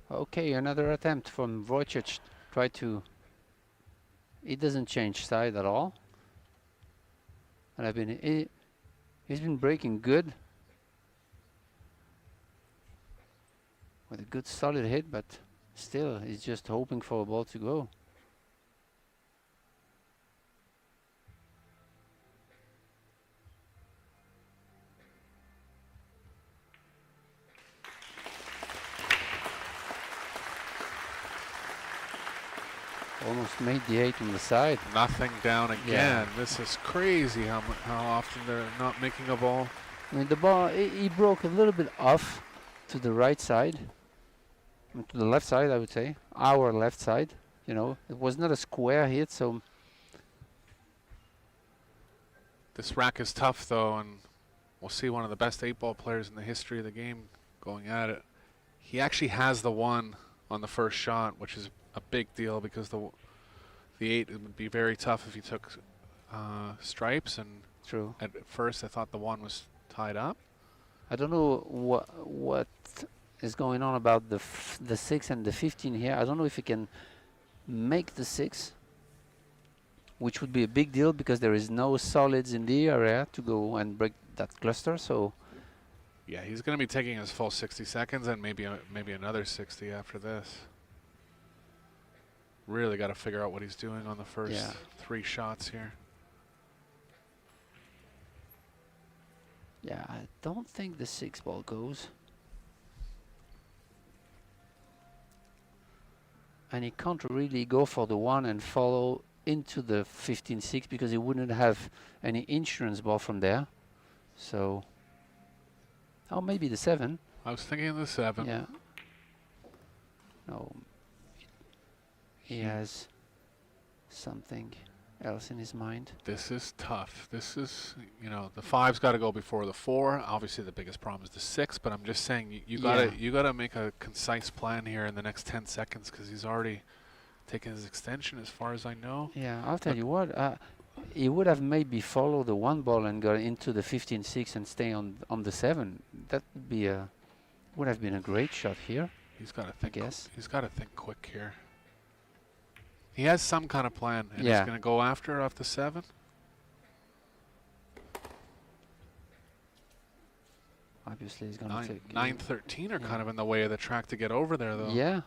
Okay, another attempt from Wojciech. Try to. It doesn't change side at all. And he's been breaking good. With a good solid hit, but still he's just hoping for a ball to go. Almost made the 8 on the side. Nothing down again. Yeah. This is crazy how often they're not making a ball. I mean, the ball, he broke a little bit off to the right side. To the left side, I would say. Our left side. It was not a square hit, so. This rack is tough, though, and we'll see one of the best 8-ball players in the history of the game going at it. He actually has the 1 on the first shot, which is a big deal because the 8 it would be very tough if he took stripes, and True. At first I thought the 1 was tied up. I don't know what is going on about the 6 and the 15 here. I don't know if he can make the 6, which would be a big deal because there is no solids in the area to go and break that cluster. So yeah, he's going to be taking his full 60 seconds and maybe another 60 after this. Really got to figure out what he's doing on the first 3 shots here. Yeah, I don't think the 6 ball goes. And he can't really go for the 1 and follow into the 15-6 because he wouldn't have any insurance ball from there. So, oh, maybe the 7. I was thinking of the 7. Yeah. No. He has something else in his mind. This is tough. This is, the 5's got to go before the 4. Obviously, the biggest problem is the 6. But I'm just saying, you gotta make a concise plan here in the next 10 seconds because he's already taken his extension, as far as I know. Yeah, I'll tell you what. He would have maybe followed the 1 ball and got into the 15-6 and stay on the 7. That would have been a great shot here. He's got to think. I guess he's got to think quick here. He has some kind of plan, and he's going to go after off the 7. Obviously, he's gonna take 9-13 are yeah. kind of in the way of the track to get over there, though. Yeah,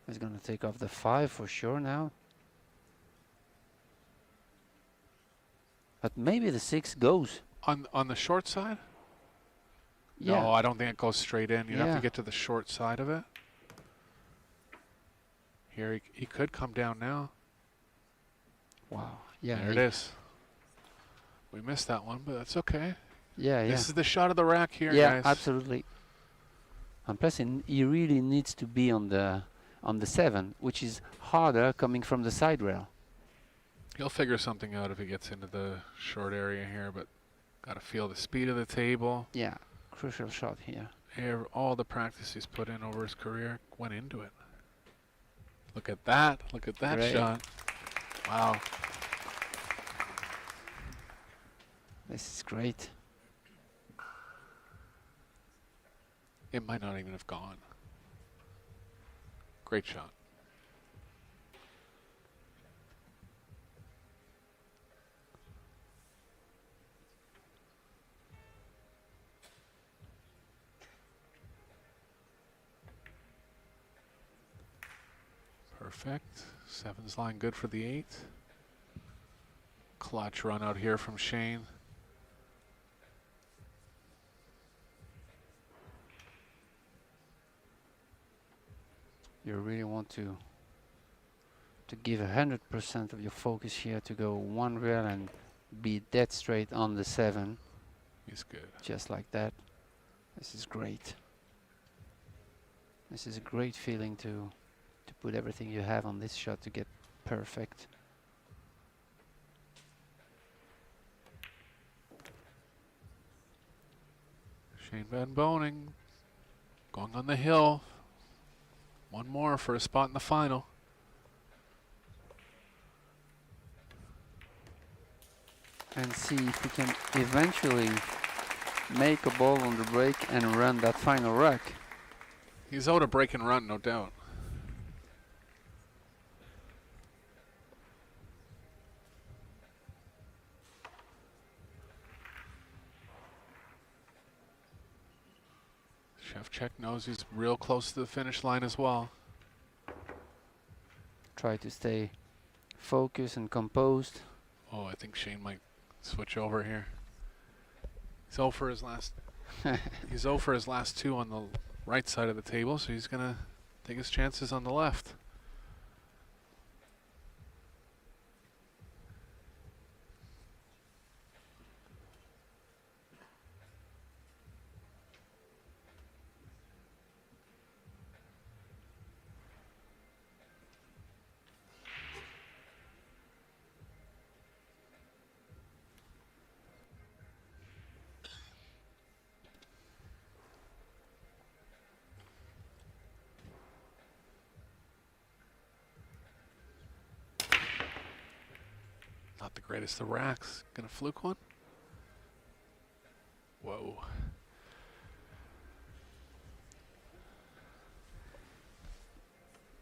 he's gonna take off the 5 for sure now. But maybe the 6 goes. On the short side? Yeah. No, I don't think it goes straight in. You'd have Yeah. to get to the short side of it. Here, he could come down now. Wow. Yeah. There it is. We missed that one, but that's okay. Yeah, yeah. This is the shot of the rack here, Yeah, guys. absolutely. And plus, he really needs to be on the 7, which is harder coming from the side rail. He'll figure something out if he gets into the short area here, but got to feel the speed of the table. Yeah, crucial shot here. All the practice he's put in over his career went into it. Look at that. Look at that Great. shot. Wow. This is great. It might not even have gone. Great shot. Perfect. 7's line good for the 8. Clutch run out here from Shane. You really want to give 100% of your focus here to go one rail and be dead straight on the 7. He's good. Just like that. This is great. This is a great feeling to put everything you have on this shot to get perfect. Shane Van Boening going on the hill. One more for a spot in the final. And see if we can eventually make a ball on the break and run that final rack. He's owed a break and run, no doubt. Wojciech knows he's real close to the finish line as well. Try to stay focused and composed. Oh, I think Shane might switch over here. He's 0 for his last. He's 0 for his last 2 on the right side of the table, so he's gonna take his chances on the left. Not the greatest of racks. Gonna fluke one? Whoa.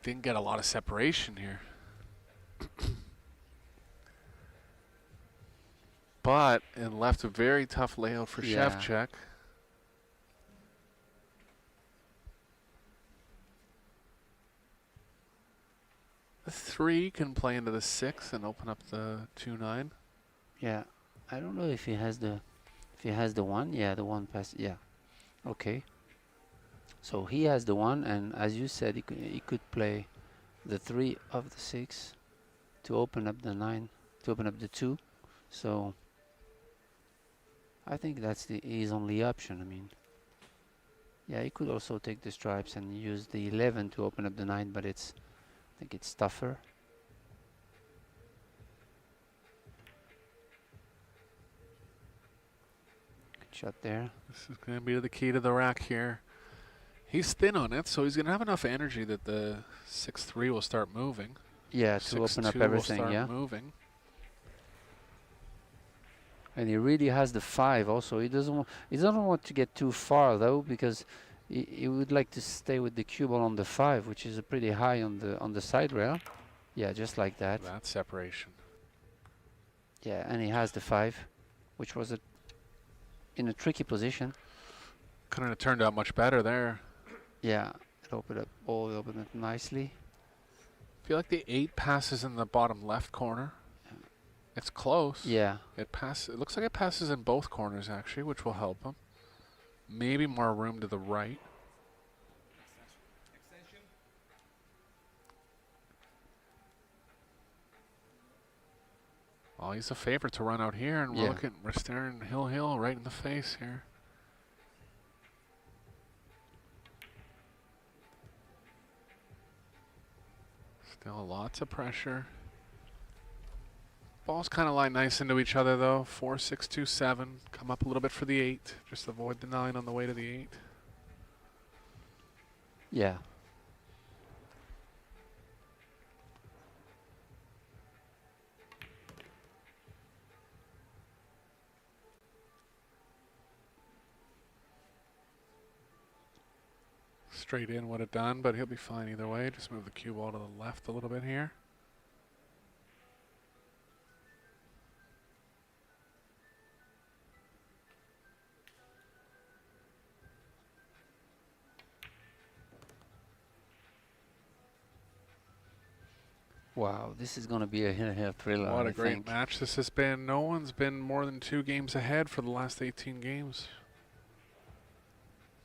Didn't get a lot of separation here. But it left a very tough layout for Yeah. Wojciech. The 3 can play into the 6 and open up the 2-9. Yeah, I don't know if he has the 1. Yeah, the 1 pass. Yeah, okay. So he has the 1, and as you said, he could play the 3 of the 6 to open up the 9, to open up the 2. So I think that's his only option. I mean, yeah, he could also take the stripes and use the 11 to open up the 9, but I think it's tougher. Good shot there. This is going to be the key to the rack here. He's thin on it, so he's going to have enough energy that the 6-3 will start moving. Yeah, to open up everything, will start yeah. moving. And he really has the 5 also. He doesn't want to get too far though, because he would like to stay with the cue ball on the 5, which is a pretty high on the side rail. Yeah, just like that. That separation. Yeah, and he has the 5, which was in a tricky position. Couldn't have turned out much better there. Yeah, it opened up nicely. I feel like the 8 passes in the bottom left corner. It's close. Yeah. It looks like it passes in both corners actually, which will help him. Maybe more room to the right. Extension. Well, he's a favorite to run out here, and Yeah. we're staring Hill right in the face here. Still lots of pressure. Balls kind of lie nice into each other though. 4, 6, 2, 7. Come up a little bit for the 8. Just avoid the 9 on the way to the 8. Yeah. Straight in would have done, but he'll be fine either way. Just move the cue ball to the left a little bit here. Wow, this is going to be a hill thriller. What I a great think. match this has been. No one's been more than 2 games ahead for the last 18 games.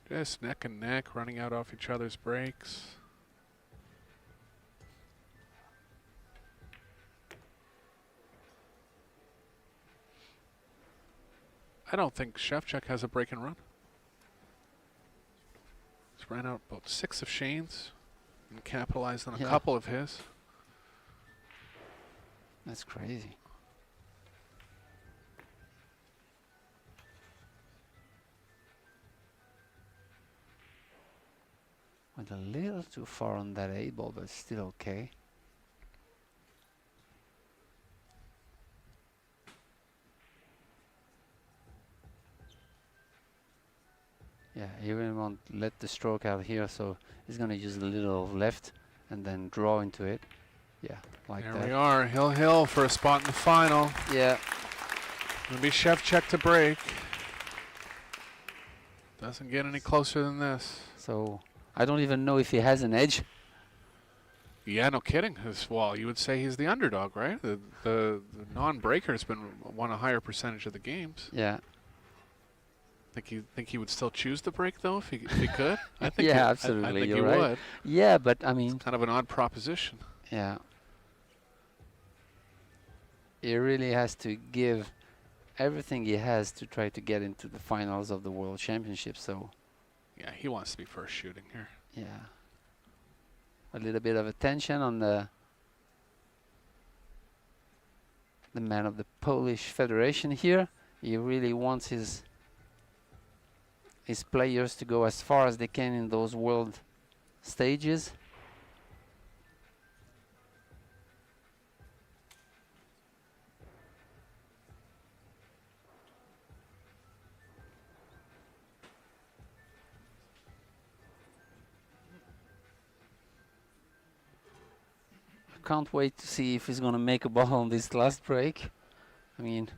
Just neck and neck, running out off each other's breaks. I don't think Wojciech has a break and run. He's ran out about 6 of Shane's and capitalized on a Yeah. couple of his. That's crazy. Went a little too far on that 8 ball, but still okay. Yeah, he really won't let the stroke out here, so he's gonna use a little left and then draw into it. Yeah, like There that. we are, Hill for a spot in the final. Yeah, Gonna be Wojciech to break. Doesn't get any closer than this. so I don't even know if he has an edge. Yeah, no kidding. Well, you would say he's the underdog, right? The non-breaker's been won a higher percentage of the games. Yeah, Think he would still choose the break though if he could? I think Yeah, I absolutely, think you're he right. would. yeah, but I mean, Kind of an odd proposition. yeah. He really has to give everything he has to try to get into the finals of the World Championship. So, Yeah, he wants to be first shooting here. yeah. A little bit of attention on the man of the Polish Federation here. He really wants his players to go as far as they can in those world stages. Can't wait to see if he's going to make a ball on this last break. I mean,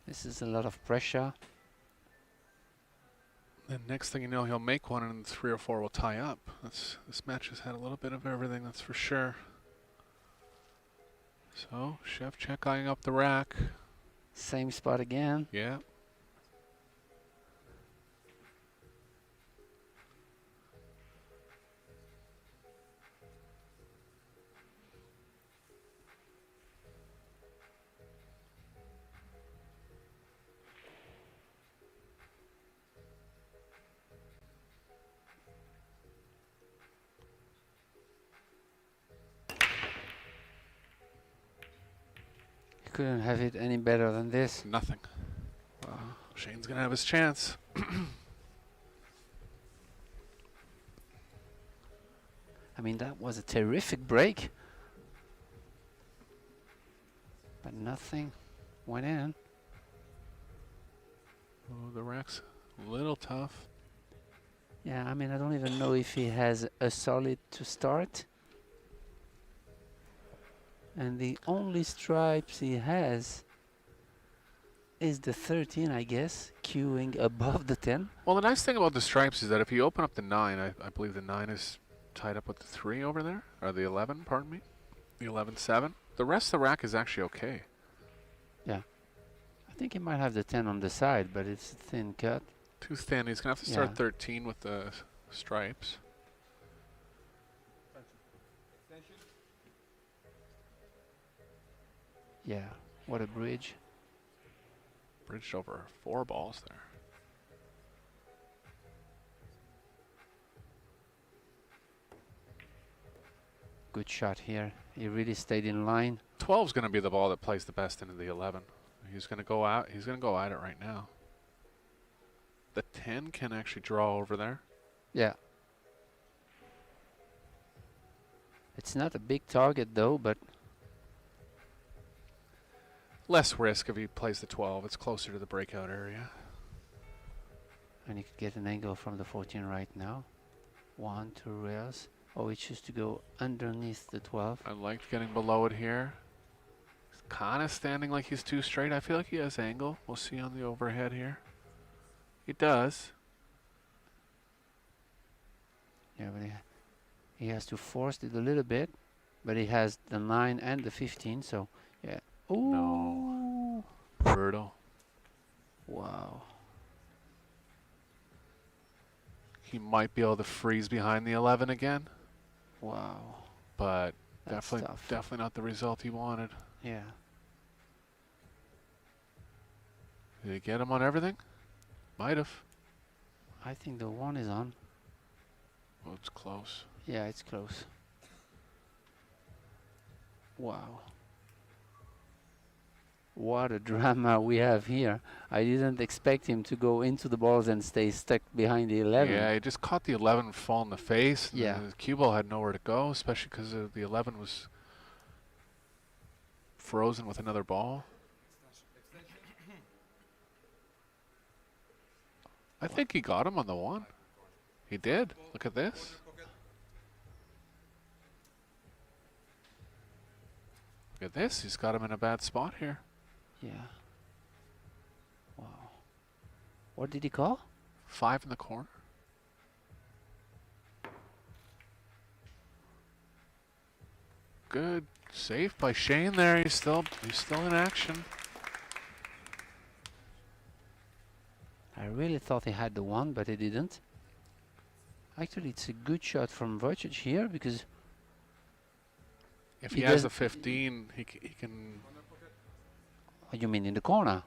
this is a lot of pressure. And next thing you know, he'll make one, and 3 or 4 will tie up. This match has had a little bit of everything, that's for sure. So, Wojciech eyeing up the rack. Same spot again. Yeah. Couldn't have it any better than this. Nothing. Shane's going to have his chance. I mean, that was a terrific break. But nothing went in. Oh, the rack's a little tough. Yeah, I mean, I don't even know if he has a solid to start. And the only stripes he has is the 13, I guess, queuing above the 10. Well, the nice thing about the stripes is that if you open up the 9, I believe the 9 is tied up with the 3 over there, or the 11, pardon me, the 11-7. The rest of the rack is actually okay. Yeah. I think he might have the 10 on the side, but it's a thin cut. Too thin. He's going to have to start Yeah. 13 with the stripes. Extension. Yeah, what a bridge. Bridged over 4 balls there. Good shot here. He really stayed in line. 12 is going to be the ball that plays the best into the 11. He's going to go out. He's going to go at it right now. The 10 can actually draw over there. Yeah. It's not a big target though, but Less risk if he plays the 12. It's closer to the breakout area. and he could get an angle from the 14 right now. 1, 2 rails. Oh, he chose to go underneath the 12. I liked getting below it here. He's kind of standing like he's too straight. I feel like he has angle. We'll see on the overhead here. He does. Yeah, but he has to force it a little bit, but he has the 9 and the 15, so yeah. Ooh. No. Brutal. Wow. He might be able to freeze behind the 11 again, Wow. but That's definitely, tough. definitely not the result he wanted. Yeah. Did he get him on everything? Might have. I think the 1 is on. Oh, it's close. Yeah, it's close. Wow. What a drama we have here. I didn't expect him to go into the balls and stay stuck behind the 11. Yeah, he just caught the 11 fall in the face. And Yeah. the cue ball had nowhere to go, especially because the 11 was frozen with another ball. I think he got him on the 1. He did. Look at this. Look at this. He's got him in a bad spot here. Yeah. Wow. What did he call? 5 in the corner. Good save by Shane there. He's still in action. I really thought he had the 1, but he didn't. Actually, it's a good shot from Wojciech here because If He he has a doesn't- 15, he can. oh, you mean in the corner?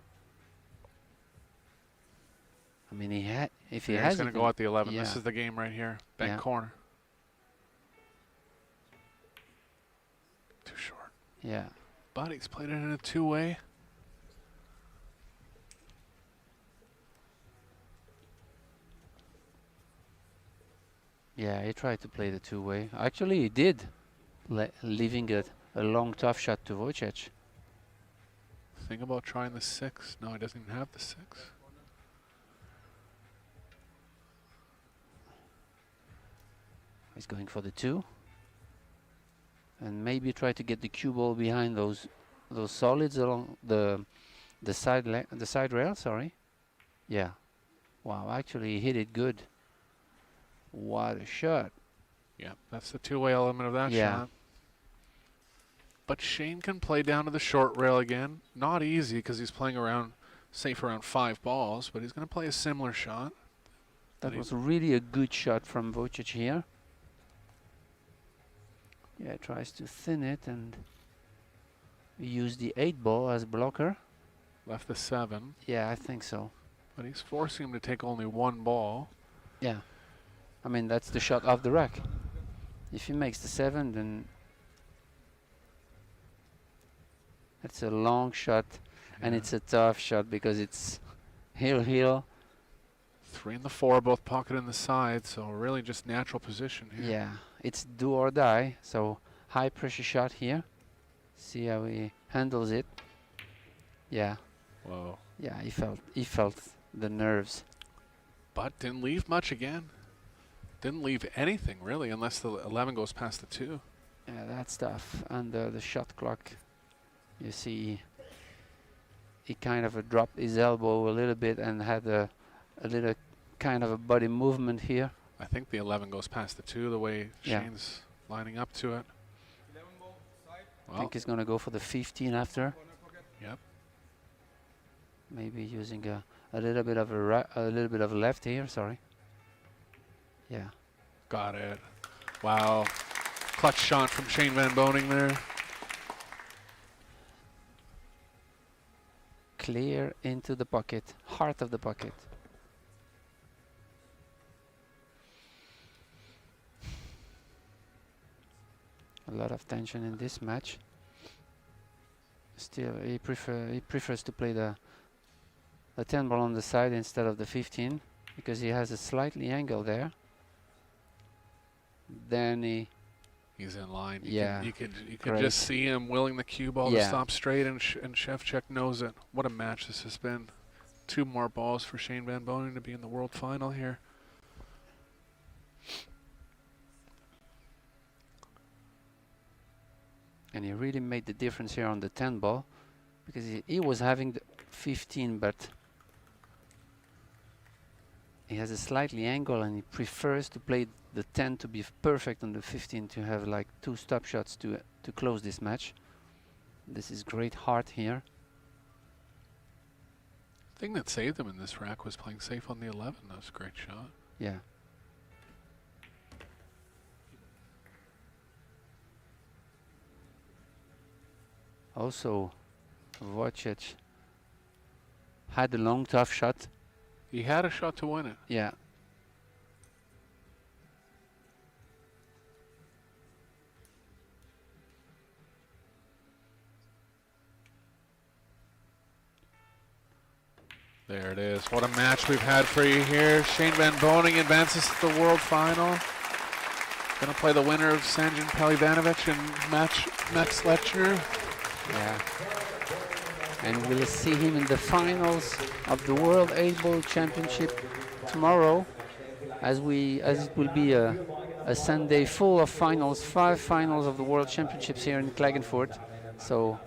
I mean, he had. If he Yeah, has he's going it to go in- at the 11. This yeah. is the game right here. Back Yeah. corner. Too short. Yeah. But he's played it in a 2-way. Yeah, he tried to play the 2-way. Actually, he did, leaving a long, tough shot to Wojciech. Think about trying the 6. No, he doesn't even have the 6. He's going for the 2. And maybe try to get the cue ball behind those solids along the side rail, sorry. Yeah. Wow, actually he hit it good. What a shot. Yeah, that's the 2-way element of that Yeah. shot. But Shane can play down to the short rail again. Not easy because he's playing around, safe around 5 balls, but he's going to play a similar shot. That That he- was really a good shot from Wojciech here. Yeah, tries to thin it and use the 8 ball as blocker. Left the 7, Yeah, I think so. but he's forcing him to take only 1 ball. Yeah. I mean, that's the shot off the rack. If he makes the 7, then it's a long shot, and Yeah. it's a tough shot because it's heel. 3 and the 4 both pocketed in the side, so really just natural position here. Yeah, it's do or die. So high pressure shot here. See how he handles it. Yeah, Whoa. yeah, he felt the nerves. But didn't leave much again. Didn't leave anything really, unless the 11 goes past the 2. Yeah, that's tough. And the shot clock, you see, he kind of dropped his elbow a little bit and had a little kind of a body movement here. I think the 11 goes past the 2 the way Yeah. Shane's lining up to it. 11 ball side. I Well, think he's going to go for the 15 after. Corner pocket. yep. Maybe using a little bit of a little bit of left here. Sorry. Yeah. Got it. Wow. Clutch shot from Shane Van Boening there. Clear into the pocket, heart of the pocket. A lot of tension in this match. Still, he prefers to play the 10 ball on the side instead of the 15 because he has a slightly angle there. Then He's in line. Yeah. You could Great. just see him willing the cue ball to Yeah. stop straight, and Shevchuk knows it. What a match this has been. 2 more balls for Shane Van Boening to be in the world final here. and he really made the difference here on the 10 ball because he was having the 15, but he has a slightly angle and he prefers to play the 10 to be perfect on the 15 to have like 2 stop shots to close this match. This is great heart here. The thing that saved him in this rack was playing safe on the 11. That was a great shot. Yeah. Also, Wojciech had a long, tough shot. He had a shot to win it. Yeah. There it is. What a match we've had for you here. Shane Van Boening advances to the World Final. Going to play the winner of Sanjin Pelivanovic and Max Lechner. Yeah. And we'll see him in the finals of the World 8 Ball Championship tomorrow, as it will be a Sunday full of finals, 5 finals of the World Championships here in Klagenfurt. So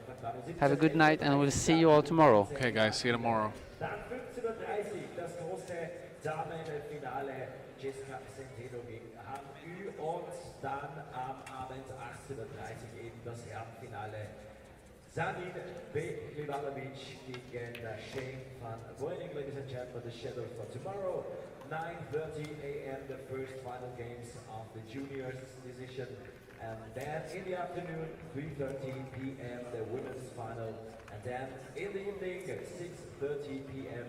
have a good night and we'll see you all tomorrow. Okay guys, see you tomorrow. Dann 15:30 Uhr das große Damenfinale Jessica Centeno gegen Han Yu und dann am Abend 18:30 Uhr eben das Herrenfinale Sanin Belivanovic gegen Shane Van Boening. Ladies and gentlemen, the schedule for tomorrow, 9:30 a.m. the first final games of the juniors division, and then in the afternoon 3:30 p.m. the women's final. And then in the evening, 6:30 p.m.,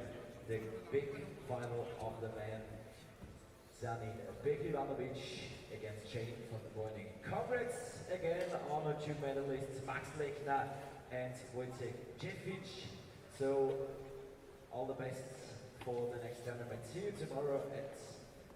the big final of the men, Sanin Belivanovic against Shane Van Boening. Congrats again on our 2 medalists, Max Lechner and Wojciech. So all the best for the next tournament. See you tomorrow at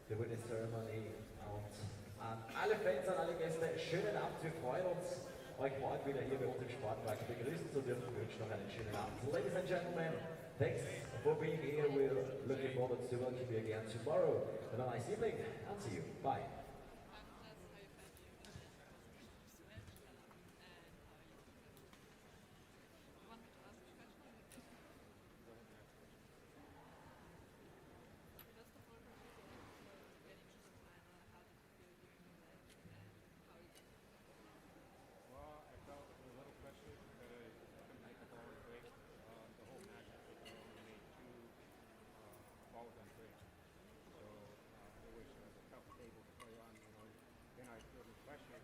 the winning ceremony. Und an alle Fans, an alle Gäste, schönen Abend, wir freuen uns, euch morgen wieder hier bei uns im Sportpark begrüßen zu dürfen. Wir wünschen noch einen schönen Abend. Ladies and gentlemen, thanks for being here. We're looking forward to welcome you again tomorrow. Have a nice evening and see you. Bye. Then I feel the pressure